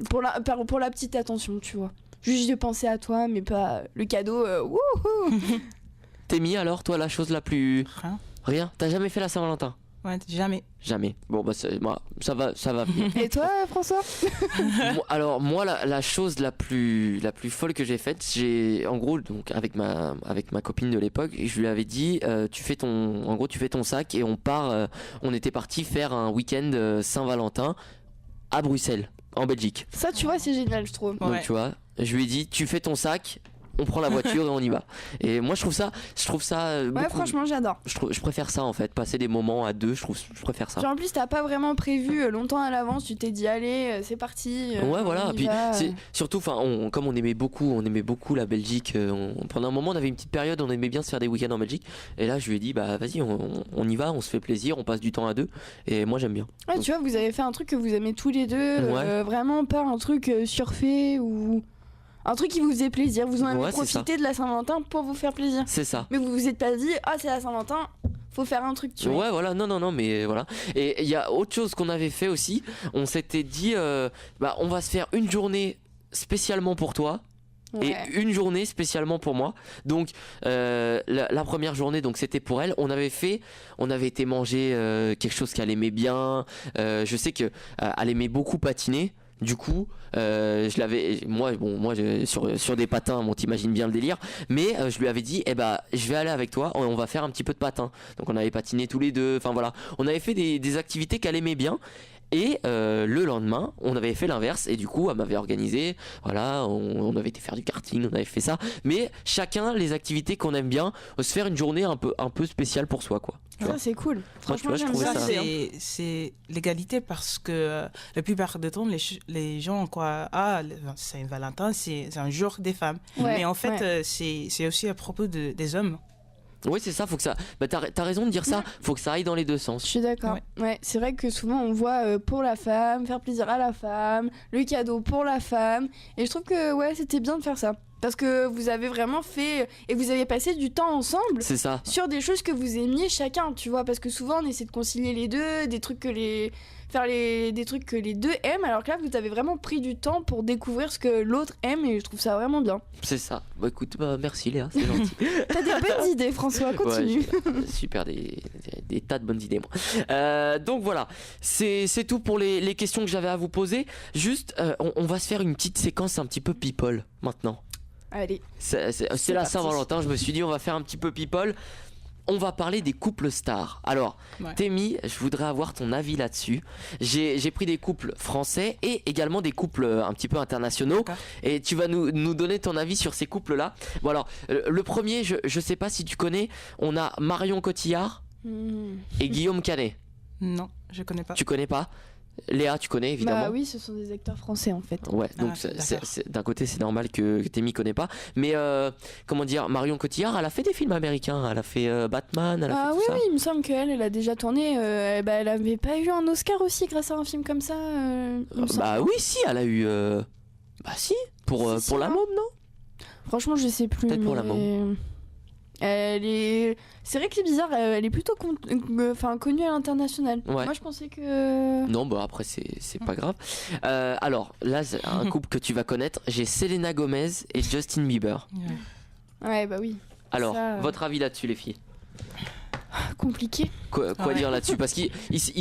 Pour la petite attention, tu vois. Juste de penser à toi, mais pas le cadeau. Wouhou. Témi, alors, toi, la chose la plus. Rien. Rien? T'as jamais fait la Saint-Valentin? Ouais, jamais. Jamais. Bon, bah, ça va venir. Et toi, François? Alors moi la chose la plus folle que j'ai faite, en gros donc avec ma copine de l'époque, je lui avais dit tu fais ton sac et on part, on était parti faire un week-end Saint-Valentin à Bruxelles en Belgique. Ça, tu vois, c'est génial, je trouve. Donc Ouais. tu vois, je lui ai dit tu fais ton sac, on prend la voiture et on y va. Et moi je trouve ça Ouais, beaucoup- franchement, j'adore. je préfère ça en fait, passer des moments à deux, je préfère ça. Genre, en plus, t'as pas vraiment prévu longtemps à l'avance, tu t'es dit, allez, c'est parti. Ouais, voilà. on y Puis va. c'est surtout, enfin, comme on aimait beaucoup la Belgique. Pendant un moment, on avait une petite période, on aimait bien se faire des week-ends en Belgique. Et là, je lui ai dit, bah vas-y, on y va, on se fait plaisir, on passe du temps à deux. Et moi, j'aime bien. Ouais, tu vois, vous avez fait un truc que vous aimez tous les deux, Ouais. vraiment pas un truc surfait ou un truc qui vous faisait plaisir. Vous en avez Ouais, c'est profité de la Saint-Valentin pour vous faire plaisir. C'est ça. Mais vous vous êtes pas dit, ah, c'est la Saint-Valentin, faut faire un truc, tu vois. Ouais, voilà, non, mais voilà. Et il y a autre chose qu'on avait fait aussi. On s'était dit, bah, on va se faire une journée spécialement pour toi. Ouais. Et une journée spécialement pour moi. Donc la première journée, donc c'était pour elle. On avait été manger quelque chose qu'elle aimait bien. Je sais que elle aimait beaucoup patiner. Du coup, sur des patins, bon, t'imagines bien le délire. Mais je lui avais dit, je vais aller avec toi. On va faire un petit peu de patin. Donc on avait patiné tous les deux. Enfin voilà, on avait fait des activités qu'elle aimait bien. Et le lendemain, on avait fait l'inverse. Et du coup, elle m'avait organisé. Voilà, on avait été faire du karting, on avait fait ça. Mais chacun les activités qu'on aime bien, se faire une journée un peu spéciale pour soi, quoi. Tu Ça, vois. c'est cool. Moi, tu Franchement, vois, je j'aime trouvais bien ça- l'idée, hein. C'est l'égalité parce que la plupart du temps, les gens croient ah, Saint-Valentin, c'est un jour des femmes. Ouais, Mais en fait, ouais. c'est aussi à propos des hommes. Oui, c'est ça, faut que ça. Bah, t'as raison de dire ça, faut que ça aille dans les deux Je sens. suis d'accord. Ouais, c'est vrai que souvent on voit pour la femme, faire plaisir à la femme, le cadeau pour la femme. Et je trouve que ouais, c'était bien de faire ça. Parce que vous avez vraiment fait. Et vous avez passé du temps ensemble C'est ça. sur des choses que vous aimiez chacun, tu vois. Parce que souvent on essaie de concilier les deux, des trucs que les. Des trucs que les deux aiment. Alors que là, vous avez vraiment pris du temps pour découvrir ce que l'autre aime. Et je trouve ça vraiment bien. C'est ça. Bah écoute, merci Léa, c'est gentil. T'as des bonnes idées, François, continue. Ouais, super, des tas de bonnes idées, moi. Donc voilà, c'est tout pour les questions que j'avais à vous poser. Juste, on va se faire une petite séquence un petit peu people maintenant. Allez. C'est la parti. Saint-Valentin, je me suis dit on va faire un petit peu people. On va parler des couples stars. Alors, Ouais. Témi, je voudrais avoir ton avis là-dessus. J'ai pris des couples français et également des couples un petit peu internationaux. D'accord. Et tu vas nous donner ton avis sur ces couples-là. Bon alors, le premier, je sais pas si tu connais, on a Marion Cotillard et Guillaume Canet. Non, je connais pas. Tu connais pas? Léa, tu connais évidemment. Bah oui, ce sont des acteurs français en fait. Ouais, donc Ah, d'accord. d'un côté c'est normal que Témi connaît pas, mais comment dire, Marion Cotillard, elle a fait des films américains, elle a fait Batman, elle a Ah fait oui, tout ça. oui, il me semble qu'elle a déjà tourné. Elle avait pas eu un Oscar aussi grâce à un film comme ça. Il me semble. Bah oui, si, elle a eu. Bah si, pour Si, la hein. môme, non? Franchement, je sais plus. Peut-être pour la mais- Elle est. C'est vrai que c'est bizarre. Elle est plutôt connue à l'international. Ouais. Moi, je pensais que. Non, bah après c'est pas grave. Alors là, c'est un couple que tu vas connaître. J'ai Selena Gomez et Justin Bieber. Ouais. Ouais, bah oui. Alors, Ça, votre avis là-dessus, les filles? Compliqué. Quoi Ouais. dire là-dessus? Parce qu'ils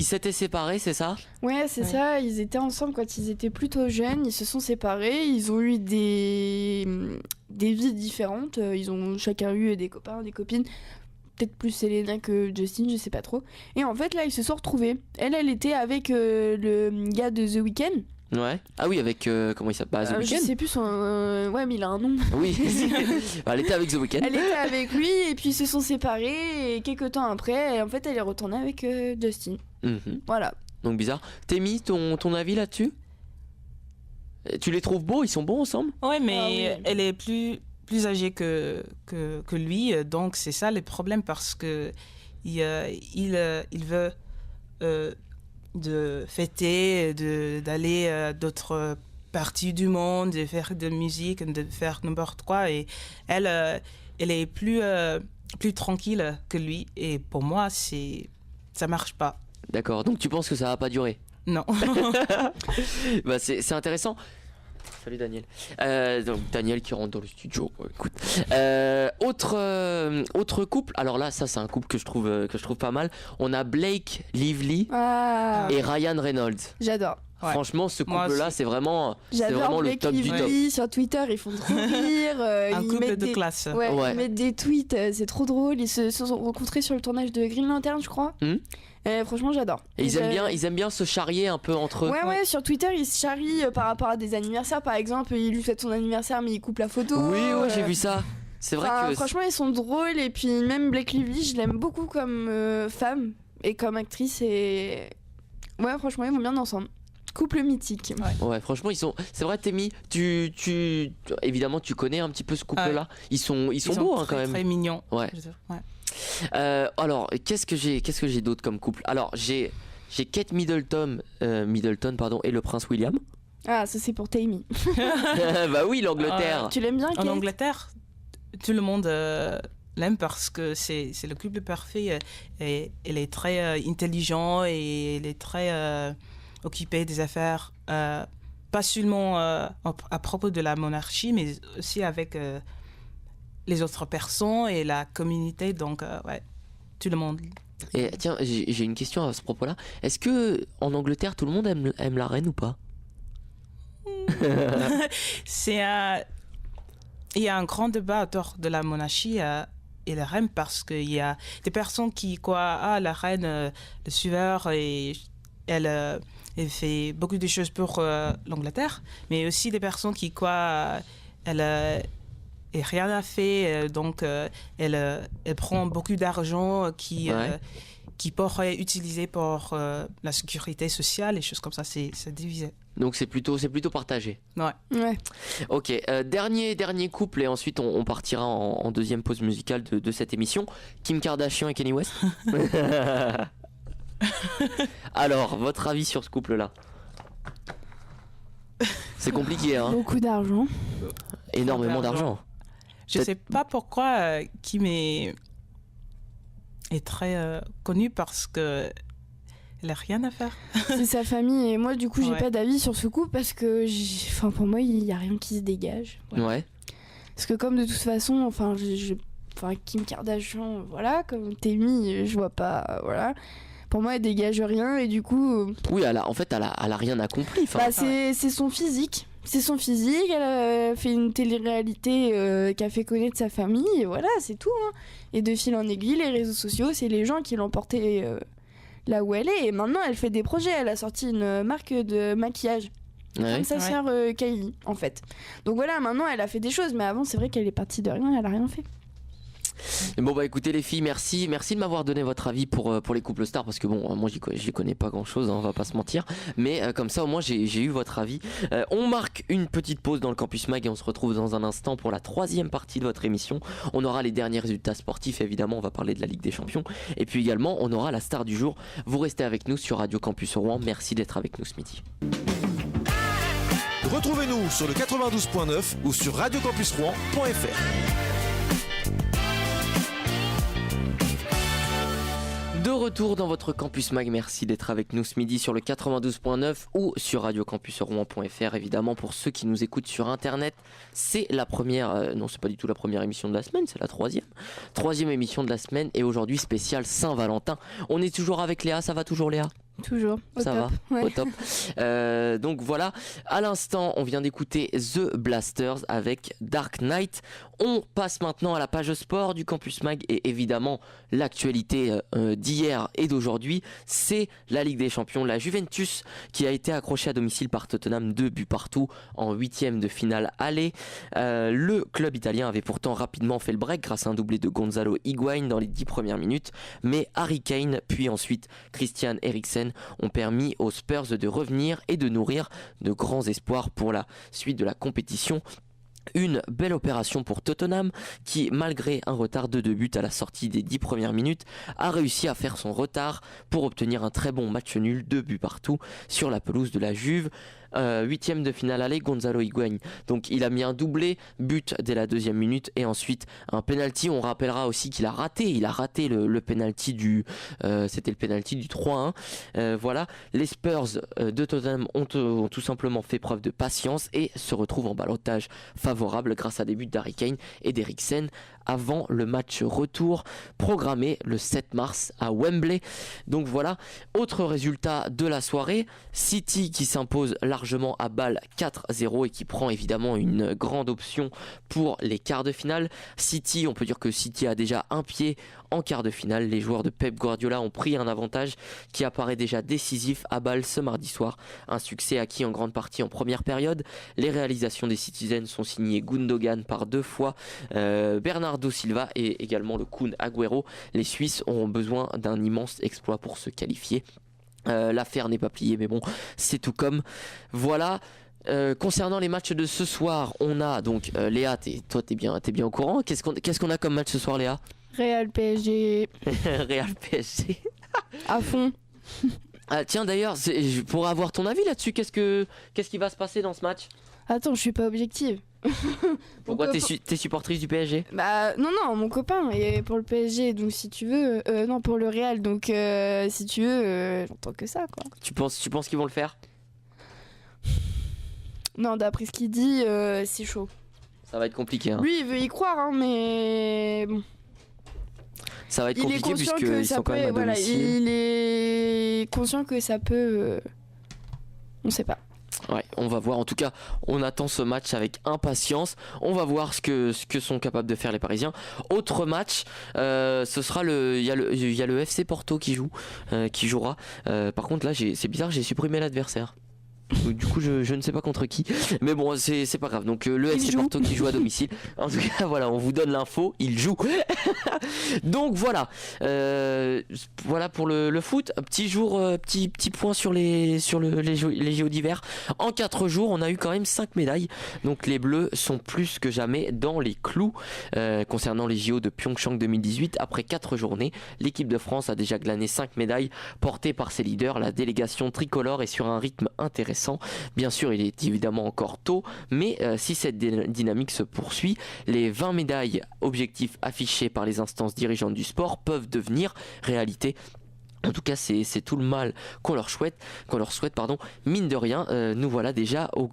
s'étaient séparés, c'est ça? Ouais, c'est Ouais. ça. Ils étaient ensemble quand ils étaient plutôt jeunes. Ils se sont séparés. Ils ont eu des vies différentes. Ils ont chacun eu des copains, des copines. Peut-être plus Selena que Justin, je sais pas trop. Et en fait, là, ils se sont retrouvés. Elle était avec le gars de The Weeknd. Ouais. Ah oui, avec comment il s'appelle? Bah, The Je Weeknd. sais plus son. Ouais, mais il a un nom. Oui. Bah, elle était avec The Weeknd. Elle était avec lui et puis ils se sont séparés. Et quelques temps après, en fait, elle est retournée avec Justin. Mhm. Voilà. Donc bizarre. Témi, ton avis là-dessus? Tu les trouves beaux? Ils sont bons ensemble? Ouais, mais Ah oui. elle est plus âgée que lui, donc c'est ça le problème parce que il veut de fêter, d'aller à d'autres parties du monde, de faire de musique, de faire n'importe quoi, et elle est plus tranquille que lui, et pour moi ça marche pas. D'accord. Donc tu penses que ça va pas durer? Non. Bah c'est intéressant. Salut Daniel. Donc Daniel qui rentre dans le studio. Bon, écoute. Autre couple. Alors là, ça c'est un couple que je trouve pas mal. On a Blake Lively Ah, et Ryan Reynolds. j'adore. Ouais. Franchement, ce Moi couple-là, aussi. c'est vraiment J'adore le Blake top du top. Lively sur Twitter, ils font trop rire. Un ils couple mettent de des... classe. Ouais, Ouais. ils mettent des tweets, c'est trop drôle. Ils se sont rencontrés sur le tournage de Green Lantern, je crois. Franchement, j'adore. Et ils aiment bien se charrier un peu entre eux. Ouais, sur Twitter, ils se charrient par rapport à des anniversaires. Par exemple, il lui fête son anniversaire, mais il coupe la photo. Oui, ouais, j'ai vu ça. C'est vrai que Franchement, ils sont drôles. Et puis, même Blake Lively, je l'aime beaucoup comme femme et comme actrice. Et ouais, franchement, ils vont bien ensemble. Couple mythique. ouais, franchement, ils sont. C'est vrai, Témi, évidemment, tu connais un petit peu ce couple-là. Ils sont beaux hein, très, quand même. très mignons. Ouais. je veux dire, ouais. Alors, qu'est-ce que j'ai d'autre comme couple? Alors, j'ai Kate Middleton, et le prince William. Ah, ça, c'est pour Tammy. Bah oui, l'Angleterre. Tu l'aimes bien, Kate? En Angleterre, tout le monde l'aime parce que c'est le couple parfait. Et elle est très intelligent et elle est très occupée des affaires, pas seulement à propos de la monarchie, mais aussi avec les autres personnes et la communauté. Donc, ouais, tout le monde. Et tiens, j'ai une question à ce propos-là. Est-ce que en Angleterre, tout le monde aime la reine ou pas? Il y a un grand débat autour de la monarchie et la reine parce qu'il y a des personnes qui croient la reine, le suiveur, et elle fait beaucoup de choses pour l'Angleterre, mais aussi des personnes qui croient elle et rien n'a fait. Donc, elle prend beaucoup d'argent qui pourrait être utilisé pour la sécurité sociale et choses comme ça. C'est divisé. Donc c'est plutôt partagé. Ouais. Ok, dernier couple et ensuite on partira en deuxième pause musicale de cette émission. Kim Kardashian et Kanye West. Alors, votre avis sur ce couple-là? C'est compliqué, hein? Beaucoup d'argent. Énormément d'argent. Je sais pas pourquoi Kim est très connue parce que elle a rien à faire. C'est sa famille et moi du coup j'ai pas d'avis sur ce couple parce que pour moi il y a rien qui se dégage. Voilà. Ouais. Parce que comme de toute façon Kim Kardashian voilà comme Temi je vois pas voilà. Pour moi elle dégage rien et du coup oui elle a rien accompli. C'est son physique. C'est son physique, elle a fait une télé-réalité qui a fait connaître sa famille et voilà c'est tout. Hein. Et de fil en aiguille les réseaux sociaux c'est les gens qui l'ont portée là où elle est et maintenant elle fait des projets, elle a sorti une marque de maquillage comme sa sœur Kylie en fait. Donc voilà maintenant elle a fait des choses mais avant c'est vrai qu'elle est partie de rien, elle a rien fait. Bon bah écoutez les filles, merci de m'avoir donné votre avis pour les couples stars parce que bon moi j'y connais pas grand chose, hein, on va pas se mentir, mais comme ça au moins j'ai eu votre avis. On marque une petite pause dans le Campus Mag et on se retrouve dans un instant pour la troisième partie de votre émission. On aura les derniers résultats sportifs évidemment, on va parler de la Ligue des Champions et puis également on aura la star du jour. Vous restez avec nous sur Radio Campus Rouen, merci d'être avec nous ce midi. Retrouvez-nous sur le 92.9 ou sur radiocampusrouen.fr. De retour dans votre Campus Mag, merci d'être avec nous ce midi sur le 92.9 ou sur radiocampusrouen.fr. Évidemment, pour ceux qui nous écoutent sur internet, c'est la première, non c'est pas du tout la première émission de la semaine, c'est la troisième émission de la semaine et aujourd'hui spécial Saint-Valentin. On est toujours avec Léa, ça va toujours Léa ? Toujours, ça top. Va, au top. Donc voilà, à l'instant, on vient d'écouter The Blasters avec Dark Knight. On passe maintenant à la page sport du Campus Mag et évidemment l'actualité d'hier et d'aujourd'hui, c'est la Ligue des Champions, la Juventus qui a été accrochée à domicile par Tottenham 2 buts partout en 8e de finale aller. Le club italien avait pourtant rapidement fait le break grâce à un doublé de Gonzalo Higuain dans les 10 premières minutes, mais Harry Kane puis ensuite Christian Eriksen ont permis aux Spurs de revenir et de nourrir de grands espoirs pour la suite de la compétition. Une belle opération pour Tottenham qui, malgré un retard de 2 buts à la sortie des 10 premières minutes, a réussi à faire son retard pour obtenir un très bon match nul, 2 buts partout sur la pelouse de la Juve. 8e de finale aller, Gonzalo Higuain. Donc il a mis un doublé, but dès la 2e minute et ensuite un penalty. On rappellera aussi qu'il a raté. Il a raté le penalty c'était le penalty du 3-1. Voilà, les Spurs de Tottenham ont tout simplement fait preuve de patience et se retrouvent en ballottage favorable grâce à des buts d'Harry Kane et d'Eriksen avant le match retour programmé le 7 mars à Wembley. Donc voilà, autre résultat de la soirée, City qui s'impose largement à Bâle 4-0 et qui prend évidemment une grande option pour les quarts de finale. City, on peut dire que City a déjà un pied en quart de finale. Les joueurs de Pep Guardiola ont pris un avantage qui apparaît déjà décisif à Bâle ce mardi soir. Un succès acquis en grande partie en première période. Les réalisations des Citizens sont signées Gundogan par 2 fois, Bernardo Silva et également le Kun Agüero. Les Suisses ont besoin d'un immense exploit pour se qualifier. L'affaire n'est pas pliée mais bon, c'est tout comme. Voilà. Concernant les matchs de ce soir, on a donc Léa, toi t'es bien au courant. Qu'est-ce qu'on a comme match ce soir, Léa? Real PSG. Real PSG. À fond. Ah, tiens d'ailleurs, je pourrais avoir ton avis là-dessus. Qu'est-ce qui va se passer dans ce match? Attends, je suis pas objective. Pourquoi t'es supportrice du PSG? Bah non, mon copain est pour le PSG, donc si tu veux, non pour le Real, donc si tu veux, j'entends que ça quoi. Tu penses qu'ils vont le faire? Non, d'après ce qu'il dit, c'est chaud. Ça va être compliqué. Hein. Lui, il veut y croire, hein, mais bon. Ça va être compliqué puisqu'ils sont quand même à domicile. Il est conscient que ça peut. On sait pas. Ouais, on va voir. En tout cas, on attend ce match avec impatience. On va voir ce que sont capables de faire les Parisiens. Autre match, ce sera il y a le FC Porto qui jouera. Par contre, là, c'est bizarre, j'ai supprimé l'adversaire. Du coup, je ne sais pas contre qui. Mais bon, c'est pas grave. Donc, le FC Porto qui joue à domicile. En tout cas, voilà, on vous donne l'info. Il joue. Donc, voilà. Voilà pour le foot. Un petit jour, petit point sur les JO d'hiver. En 4 jours, on a eu quand même 5 médailles. Donc, les Bleus sont plus que jamais dans les clous. Concernant les JO de Pyeongchang 2018, après 4 journées, l'équipe de France a déjà glané 5 médailles portées par ses leaders. La délégation tricolore est sur un rythme intéressant. Bien sûr, il est évidemment encore tôt, mais si cette dynamique se poursuit, les 20 médailles objectifs affichés par les instances dirigeantes du sport peuvent devenir réalité. En tout cas, c'est tout le mal qu'on leur souhaite, Mine de rien, nous voilà déjà au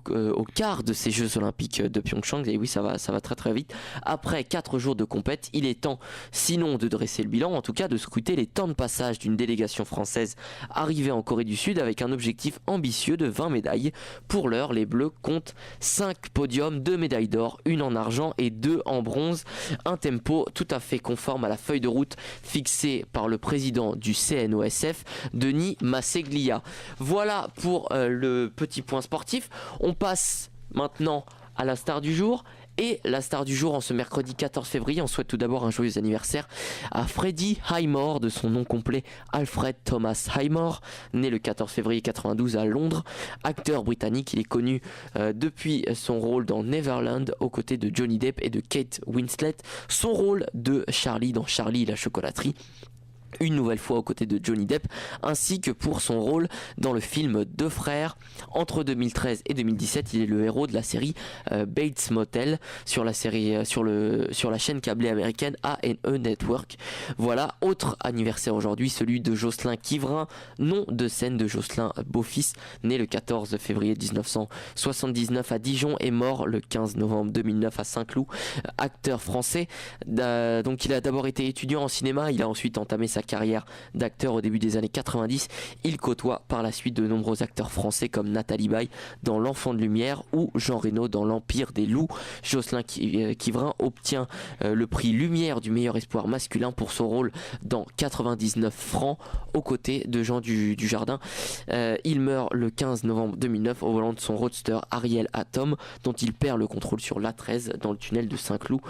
quart de ces Jeux Olympiques de Pyeongchang. Et oui, ça va très très vite. Après 4 jours de compète, il est temps, sinon de dresser le bilan, en tout cas de scruter les temps de passage d'une délégation française arrivée en Corée du Sud avec un objectif ambitieux de 20 médailles. Pour l'heure, les Bleus comptent 5 podiums, 2 médailles d'or, 1 en argent et 2 en bronze. Un tempo tout à fait conforme à la feuille de route fixée par le président du CNOSF, Denis Masseglia. Voilà pour le petit point sportif. On passe maintenant à la star du jour. Et la star du jour en ce mercredi 14 février, on souhaite tout d'abord un joyeux anniversaire à Freddie Highmore, de son nom complet Alfred Thomas Highmore, né le 14 février 92 à Londres. Acteur britannique, il est connu depuis son rôle dans Neverland aux côtés de Johnny Depp et de Kate Winslet, son rôle de Charlie dans Charlie et la chocolaterie, une nouvelle fois aux côtés de Johnny Depp, ainsi que pour son rôle dans le film Deux frères. Entre 2013 et 2017, il est le héros de la série Bates Motel sur la chaîne câblée américaine A&E Network. Voilà, autre anniversaire aujourd'hui, celui de Jocelyn Quivrin, nom de scène de Jocelyn Beaufils, né le 14 février 1979 à Dijon et mort le 15 novembre 2009 à Saint-Cloud. Acteur français, donc il a d'abord été étudiant en cinéma, il a ensuite entamé sa carrière d'acteur au début des années 90. Il côtoie par la suite de nombreux acteurs français comme Nathalie Baye dans L'Enfant de Lumière ou Jean Reno dans L'Empire des loups. Jocelyn Quivrin obtient le prix Lumière du meilleur espoir masculin pour son rôle dans 99 francs aux côtés de Jean Dujardin. Il meurt le 15 novembre 2009 au volant de son roadster Ariel Atom, dont il perd le contrôle sur l'A13 dans le tunnel de Saint-Cloud.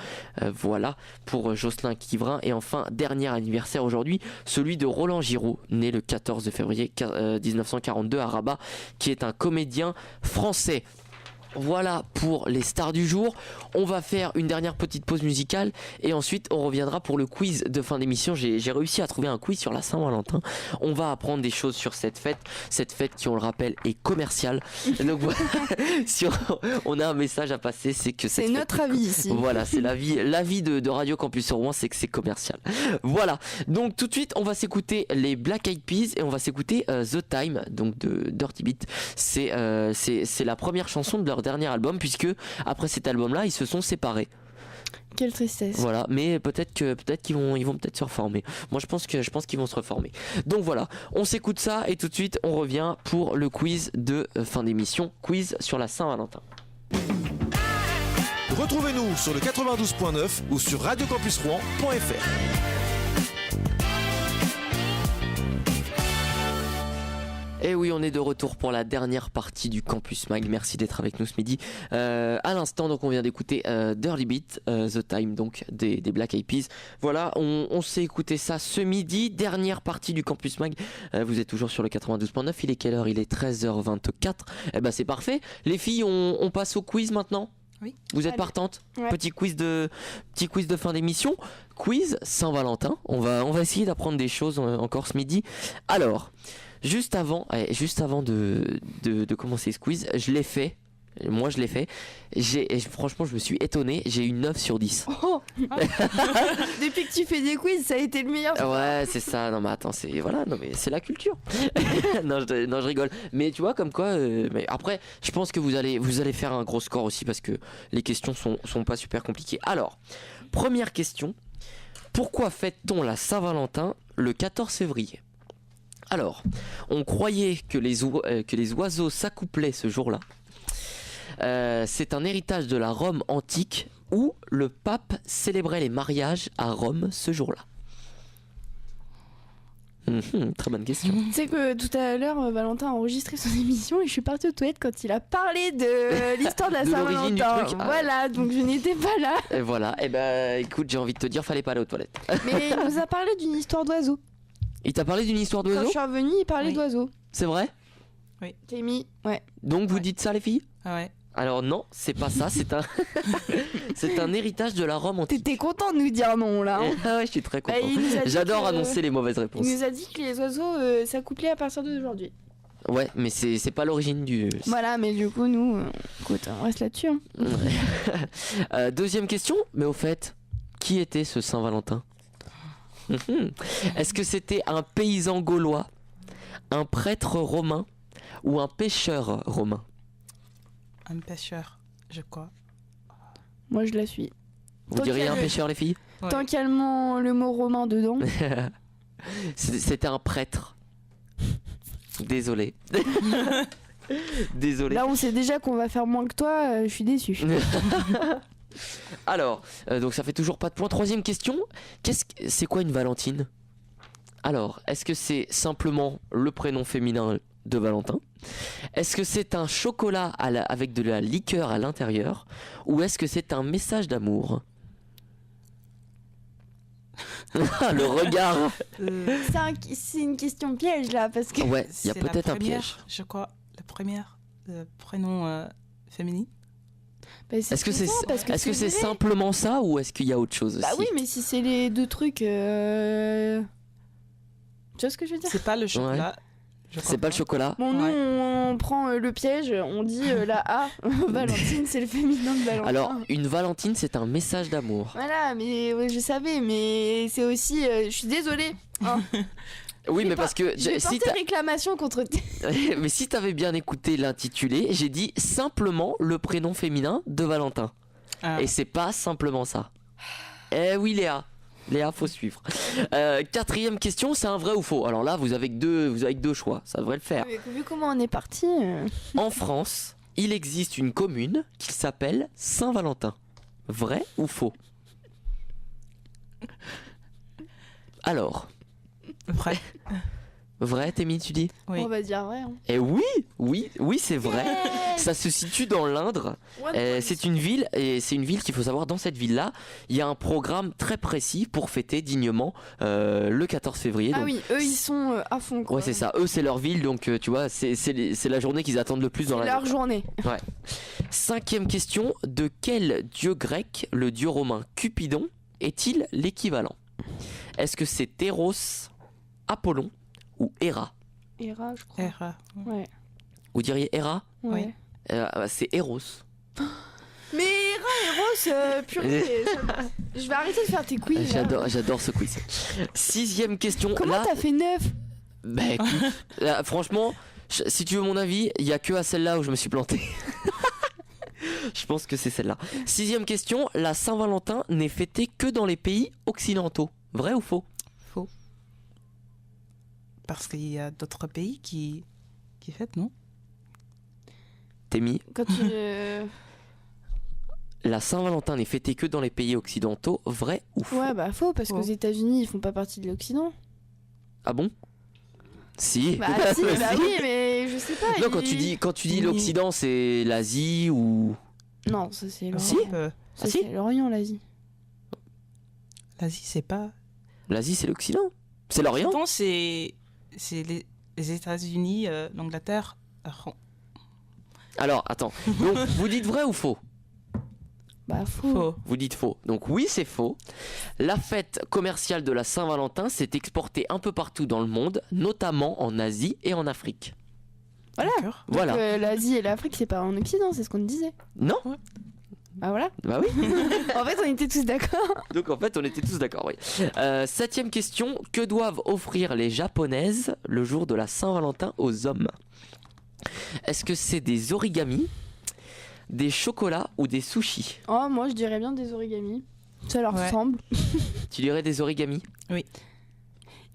Voilà pour Jocelyn Quivrin. Et enfin, dernier anniversaire aujourd'hui, celui de Roland Giraud, né le 14 février 1942 à Rabat, qui est un comédien français. Voilà pour les stars du jour. On va faire une dernière petite pause musicale et ensuite on reviendra pour le quiz de fin d'émission. J'ai réussi à trouver un quiz sur la Saint-Valentin. On va apprendre des choses sur cette fête qui, on le rappelle, est commerciale. Donc voilà, on a un message à passer, c'est que c'est notre avis ici. Voilà, c'est l'avis de Radio Campus Rouen, c'est que c'est commercial. Voilà. Donc tout de suite, on va s'écouter les Black Eyed Peas et on va s'écouter The Time, donc de Dirty Beat. C'est la première chanson de leur dernier album, puisque après cet album-là, ils se sont séparés. Quelle tristesse. Voilà, mais peut-être qu'ils vont peut-être se reformer. Moi, je pense qu'ils vont se reformer. Donc voilà, on s'écoute ça et tout de suite, on revient pour le quiz de fin d'émission, quiz sur la Saint-Valentin. Retrouvez-nous sur le 92.9 ou sur radiocampusrouen.fr. Et oui, on est de retour pour la dernière partie du Campus Mag. Merci d'être avec nous ce midi. À l'instant, donc, on vient d'écouter Dirty Beat, The Time, donc des Black Eyed Peas. Voilà, on s'est écouté ça ce midi. Dernière partie du Campus Mag. Vous êtes toujours sur le 92.9. Il est quelle heure ? Il est 13h24. Eh ben, c'est parfait. Les filles, on passe au quiz maintenant ? Oui. Vous êtes partantes ? Ouais. Petit quiz de fin d'émission. Quiz Saint-Valentin. On va essayer d'apprendre des choses encore ce midi. Alors, juste avant de commencer ce quiz, je l'ai fait. Moi, je l'ai fait. Franchement, je me suis étonné. J'ai eu 9 sur 10. Oh. Depuis que tu fais des quiz, ça a été le meilleur. Ouais, c'est ça. Non, mais attends, c'est la culture. non, je rigole. Mais tu vois, comme quoi. Mais après, je pense que vous allez faire un gros score aussi parce que les questions sont pas super compliquées. Alors, première question. Pourquoi fête-t-on la Saint-Valentin le 14 février ? Alors, on croyait que les oiseaux s'accouplaient ce jour-là. C'est un héritage de la Rome antique où le pape célébrait les mariages à Rome ce jour-là. Très bonne question. Tu sais que tout à l'heure, Valentin a enregistré son émission et je suis partie aux toilettes quand il a parlé de l'histoire de la De l'origine du Saint-Valentin. truc. Ah. Voilà, donc je n'étais pas là. Et voilà, et bah écoute, j'ai envie de te dire, fallait pas aller aux toilettes. Mais il nous a parlé d'une histoire d'oiseau. Il t'a parlé d'une histoire Quand d'oiseau? je suis revenue, il parlait Oui. d'oiseau. C'est vrai? Kémy, ouais. Donc vous Ouais. dites ça les filles? Ah ouais. Alors non, c'est pas ça, c'est un c'est un héritage de la Rome antique. T'étais content de nous dire non là. Hein. Ah ouais, je suis très Bah, content. il nous a dit J'adore que- annoncer les mauvaises réponses. Il nous a dit que les oiseaux s'accoupplaient à partir d'aujourd'hui. Ouais, mais c'est pas l'origine du. Voilà, mais du coup, nous, écoute, on reste là-dessus. Hein. Deuxième question, mais au fait, qui était ce Saint-Valentin? Est-ce que c'était un paysan gaulois, un prêtre romain ou un pêcheur romain? Un pêcheur, je crois. Moi, je la suis. Vous Tant diriez qu'il y un a le- pêcheur les filles? Ouais. Tant qu'il y a le mot romain dedans. C'était un prêtre. Désolé. Désolé. Là, on sait déjà qu'on va faire moins que toi. Je suis déçue. Alors, donc ça fait toujours pas de point. Troisième question, c'est quoi une Valentine? Alors, est-ce que c'est simplement le prénom féminin de Valentin? Est-ce que c'est un chocolat avec de la liqueur à l'intérieur? Ou est-ce que c'est un message d'amour? Le regard. C'est une question piège là, parce que. Ouais, il y a C'est la peut-être un première, piège. Je crois, la première prénom féminin. Bah, Est-ce que c'est ça, parce que est-ce que c'est vrai. simplement ça ou est-ce qu'il y a autre chose Bah aussi? oui, mais si c'est les deux trucs. Tu vois ce que je veux dire? C'est pas le chocolat. je crois C'est pas le chocolat. Bon, nous, Ouais. on prend le piège, on dit la A. Valentine, c'est le féminin de Valentin. Alors, une Valentine, c'est un message d'amour. Voilà, mais ouais, je savais, mais c'est aussi. Je suis désolée. Hein. Oui, Je vais mais pas- parce que Je vais si porter réclamation contre. mais si t'avais bien écouté l'intitulé, j'ai dit simplement le prénom féminin de Valentin. Ah. Et c'est pas simplement ça. Eh oui, Léa. Léa, faut suivre. Quatrième question, c'est un vrai ou faux? Alors là, vous avez que deux choix. Ça devrait le faire. Mais vu comment on est parti. En France, il existe une commune qui s'appelle Saint-Valentin. Vrai ou faux? Alors, Vrai. vrai, Témi, tu dis? Oui. On va dire vrai. Hein. Eh oui, c'est vrai. Ça se situe dans l'Indre. C'est une ville, et c'est une ville qu'il faut savoir, dans cette ville-là, il y a un programme très précis pour fêter dignement le 14 février. Ah donc- oui, eux ils sont à fond. Quoi. Ouais, c'est ça. Eux, c'est leur ville, donc tu vois, c'est la journée qu'ils attendent le plus dans C'est la leur journée. Cinquième question, de quel dieu grec le dieu romain Cupidon est-il l'équivalent? Est-ce que c'est Eros, Apollon ou Héra? Hera, je crois. R. Ouais. Vous diriez Héra? Ouais. C'est Eros. Mais Hera, Eros, purée. Je vais arrêter de faire tes quiz. là. J'adore ce quiz. Sixième question. Comment là, t'as fait 9? bah, écoute, là, franchement, si tu veux mon avis, il y a que à celle-là où je me suis planté. Je pense que c'est celle-là. Sixième question. La Saint-Valentin n'est fêtée que dans les pays occidentaux. Vrai ou faux? Faux. Parce qu'il y a d'autres pays qui fêtent, non? Témi, Quand tu. la Saint-Valentin n'est fêtée que dans les pays occidentaux. Vrai ou faux? Ouais, bah faux, parce Faux. qu'aux États-Unis ils font pas partie de l'Occident. Ah bon? Si. Bah si, bah Si. oui, mais je sais pas. Non, ils- quand tu dis Oui. l'Occident, c'est l'Asie ou... Non, ça c'est l'Orient. Si. Ça Ah, si. c'est l'Orient, l'Asie. L'Asie, c'est pas. L'Asie, c'est l'Occident. C'est l'Orient. Non, c'est les États-Unis, l'Angleterre. Alors, attends. Donc, vous dites vrai ou faux? Bah faux. Faux. Vous dites faux. Donc oui, c'est faux. La fête commerciale de la Saint-Valentin s'est exportée un peu partout dans le monde, notamment en Asie et en Afrique. Voilà. D'accord. Donc, Voilà. l'Asie et l'Afrique c'est pas en Occident, c'est ce qu'on disait. Non? Bah voilà. Bah oui. En fait on était tous d'accord. Donc en fait, on était tous d'accord, oui. Septième question. Que doivent offrir les Japonaises le jour de la Saint-Valentin aux hommes? Est-ce que c'est des origamis, des chocolats ou des sushis? Oh moi je dirais bien des origamis. Ça leur Ouais. ressemble. Tu dirais des origamis? Et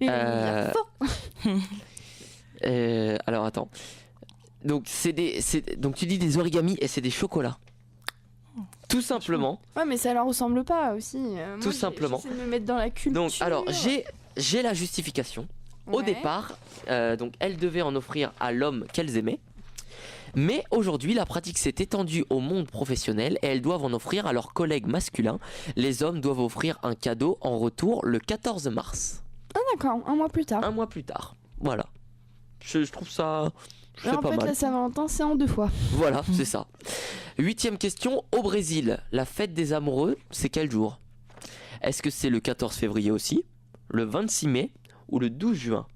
ils vont dire faux. Alors attends. Donc donc tu dis des origamis et c'est des chocolats. Tout simplement. Ouais mais ça leur ressemble pas aussi. Moi, Tout simplement. J'essaie de me mettre dans la culture. Donc alors j'ai la justification. Au Ouais. départ, donc elles devaient en offrir à l'homme qu'elles aimaient. Mais aujourd'hui, la pratique s'est étendue au monde professionnel et elles doivent en offrir à leurs collègues masculins. Les hommes doivent offrir un cadeau en retour le 14 mars. Ah d'accord, un mois plus tard. Un mois plus tard. Voilà. Je trouve ça... Et C'est en pas fait, mal. la Saint-Valentin, c'est en 2 fois. Voilà, c'est ça. 8e question. Au Brésil, la fête des amoureux, c'est quel jour? Est-ce que c'est le 14 février aussi, le 26 mai ou le 12 juin?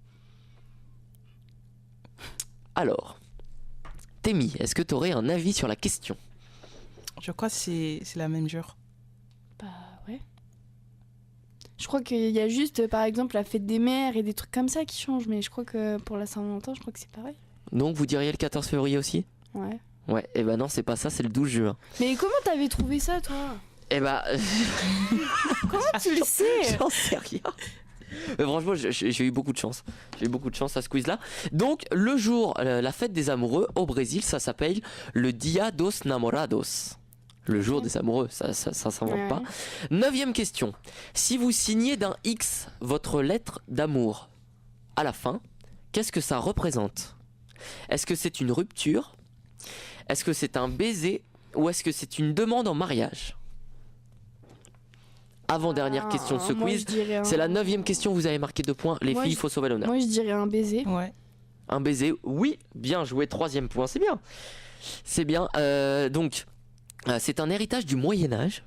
Alors, Témi, est-ce que tu aurais un avis sur la question? Je crois que c'est la même jour. Bah ouais. Je crois qu'il y a juste, par exemple, la fête des mères et des trucs comme ça qui changent, mais je crois que pour la Saint-Valentin, je crois que c'est pareil. Donc vous diriez le 14 février aussi? Ouais. Ouais, et ben non, c'est pas ça, c'est le 12 juin. Mais comment t'avais trouvé ça, toi? Et bah, Comment tu le sais? j'en sais rien. Mais franchement, j'ai eu beaucoup de chance. J'ai eu beaucoup de chance à ce quiz-là. Donc, le jour, la fête des amoureux au Brésil, ça s'appelle le Dia dos Namorados. Le jour des amoureux, ça s'invente Ouais. pas. 9e question. Si vous signez d'un X votre lettre d'amour à la fin, qu'est-ce que ça représente? Est-ce que c'est une rupture? Est-ce que c'est un baiser? Ou est-ce que c'est une demande en mariage? Avant-dernière question de ce Moi, quiz. je dirais un- C'est la 9e question, vous avez marqué 2 points. Les Moi, filles, il je- faut sauver l'honneur. Moi, je dirais un baiser. Ouais. Un baiser, oui, bien joué, 3e point, c'est bien. C'est bien. Donc, c'est un héritage du Moyen-Âge.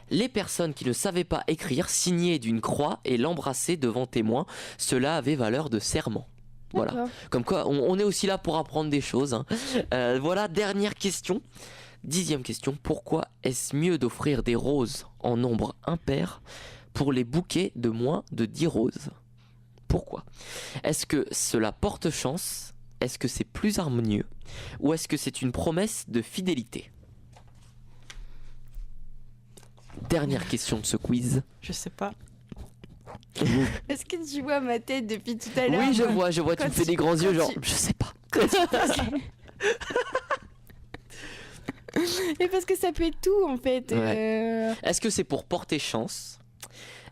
Les personnes qui ne savaient pas écrire signaient d'une croix et l'embrassaient devant témoins. Cela avait valeur de serment. Voilà. D'accord. Comme quoi, on est aussi là pour apprendre des choses. Hein. Voilà, dernière question. 10e question. Pourquoi est-ce mieux d'offrir des roses en nombre impair pour les bouquets de moins de 10 roses? Pourquoi? Est-ce que cela porte chance? Est-ce que c'est plus harmonieux? Ou est-ce que c'est une promesse de fidélité? Dernière question de ce quiz. Je sais pas. Est-ce que tu vois ma tête depuis tout à l'heure? Oui, je vois, tu quand me fais tu- des grands yeux, quand genre, tu- je sais pas. Et parce que ça peut être tout, en fait. Est-ce que c'est pour porter chance?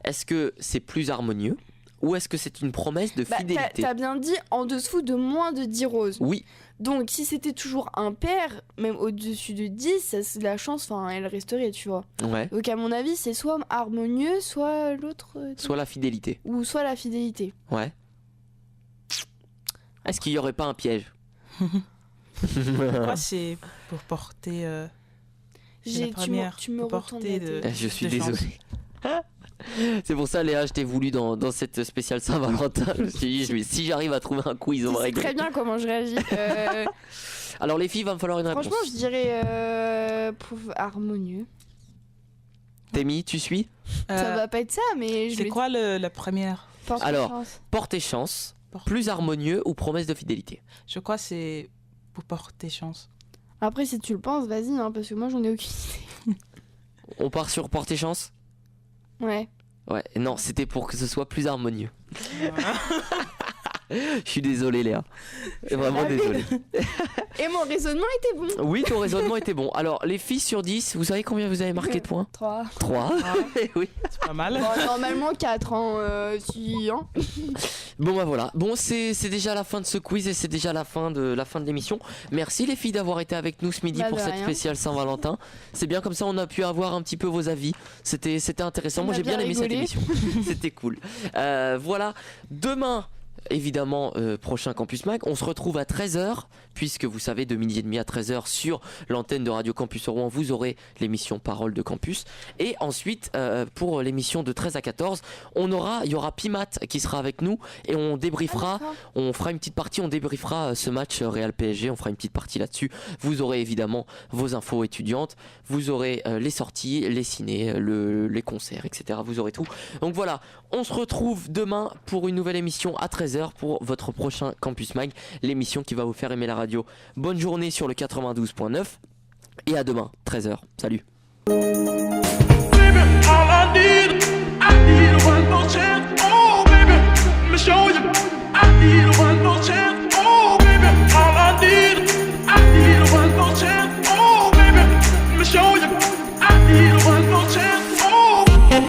Est-ce que c'est plus harmonieux? Ou est-ce que c'est une promesse de Bah, fidélité? t'as bien dit en dessous de moins de 10 roses. Oui, Donc, si c'était toujours impair, même au-dessus de 10, la chance, enfin, elle resterait, tu vois. ouais. Donc, à mon avis, c'est soit harmonieux, soit l'autre. Soit la fidélité. Ou soit la fidélité. Ouais. Est-ce qu'il y aurait pas un piège? Je crois que c'est pour porter. C'est la première, Tu me pour retournes porter la de- tête. Je suis de chance. désolé. C'est pour ça, Léa, je t'ai voulu dans cette spéciale Saint-Valentin. Je me suis dit, si j'arrive à trouver un quiz, on va Tu sais régler. très bien comment je réagis. Alors, les filles, il va me falloir une réponse. Franchement, je dirais harmonieux. Témi, tu suis? Ça va pas être ça, mais je C'est le quoi la première? porte Alors, chance. Porter chance, Porter- plus harmonieux ou promesse de fidélité? Je crois que c'est pour porter chance. Après, si tu le penses, vas-y, hein, parce que moi, j'en ai aucune idée. On part sur porter chance? Ouais. Ouais, non, c'était pour que ce soit plus harmonieux. Je suis désolé, Léa. Vraiment Ah oui. désolé. Et mon raisonnement était bon. Oui, ton raisonnement était bon. Alors, les filles sur 10, vous savez combien vous avez marqué de points? 3. 3. Oui. C'est pas mal. Bon, normalement 4, hein. Si, hein. Bon bah voilà, bon c'est déjà la fin de ce quiz et c'est déjà la fin de l'émission. Merci les filles d'avoir été avec nous ce midi Bah, pour de cette rien. spéciale Saint-Valentin. C'est bien comme ça on a pu avoir un petit peu vos avis. C'était intéressant, On moi a j'ai bien bien aimé cette rigolé. émission. C'était cool. Voilà, demain évidemment prochain Campus Mag, on se retrouve à 13h puisque vous savez de midi et demi à 13h sur l'antenne de Radio Campus Rouen vous aurez l'émission Parole de Campus et ensuite pour l'émission de 13 à 14 il y aura Pimat qui sera avec nous et on débriefera. D'accord. On fera une petite partie, on débriefera ce match Real PSG, on fera une petite partie là-dessus. Vous aurez évidemment vos infos étudiantes, vous aurez les sorties, les cinés, les concerts, etc. Vous aurez tout. Donc voilà, on se retrouve demain pour une nouvelle émission à 13h pour votre prochain Campus Mag, l'émission qui va vous faire aimer la radio. Bonne journée sur le 92.9 et à demain, 13h. Salut.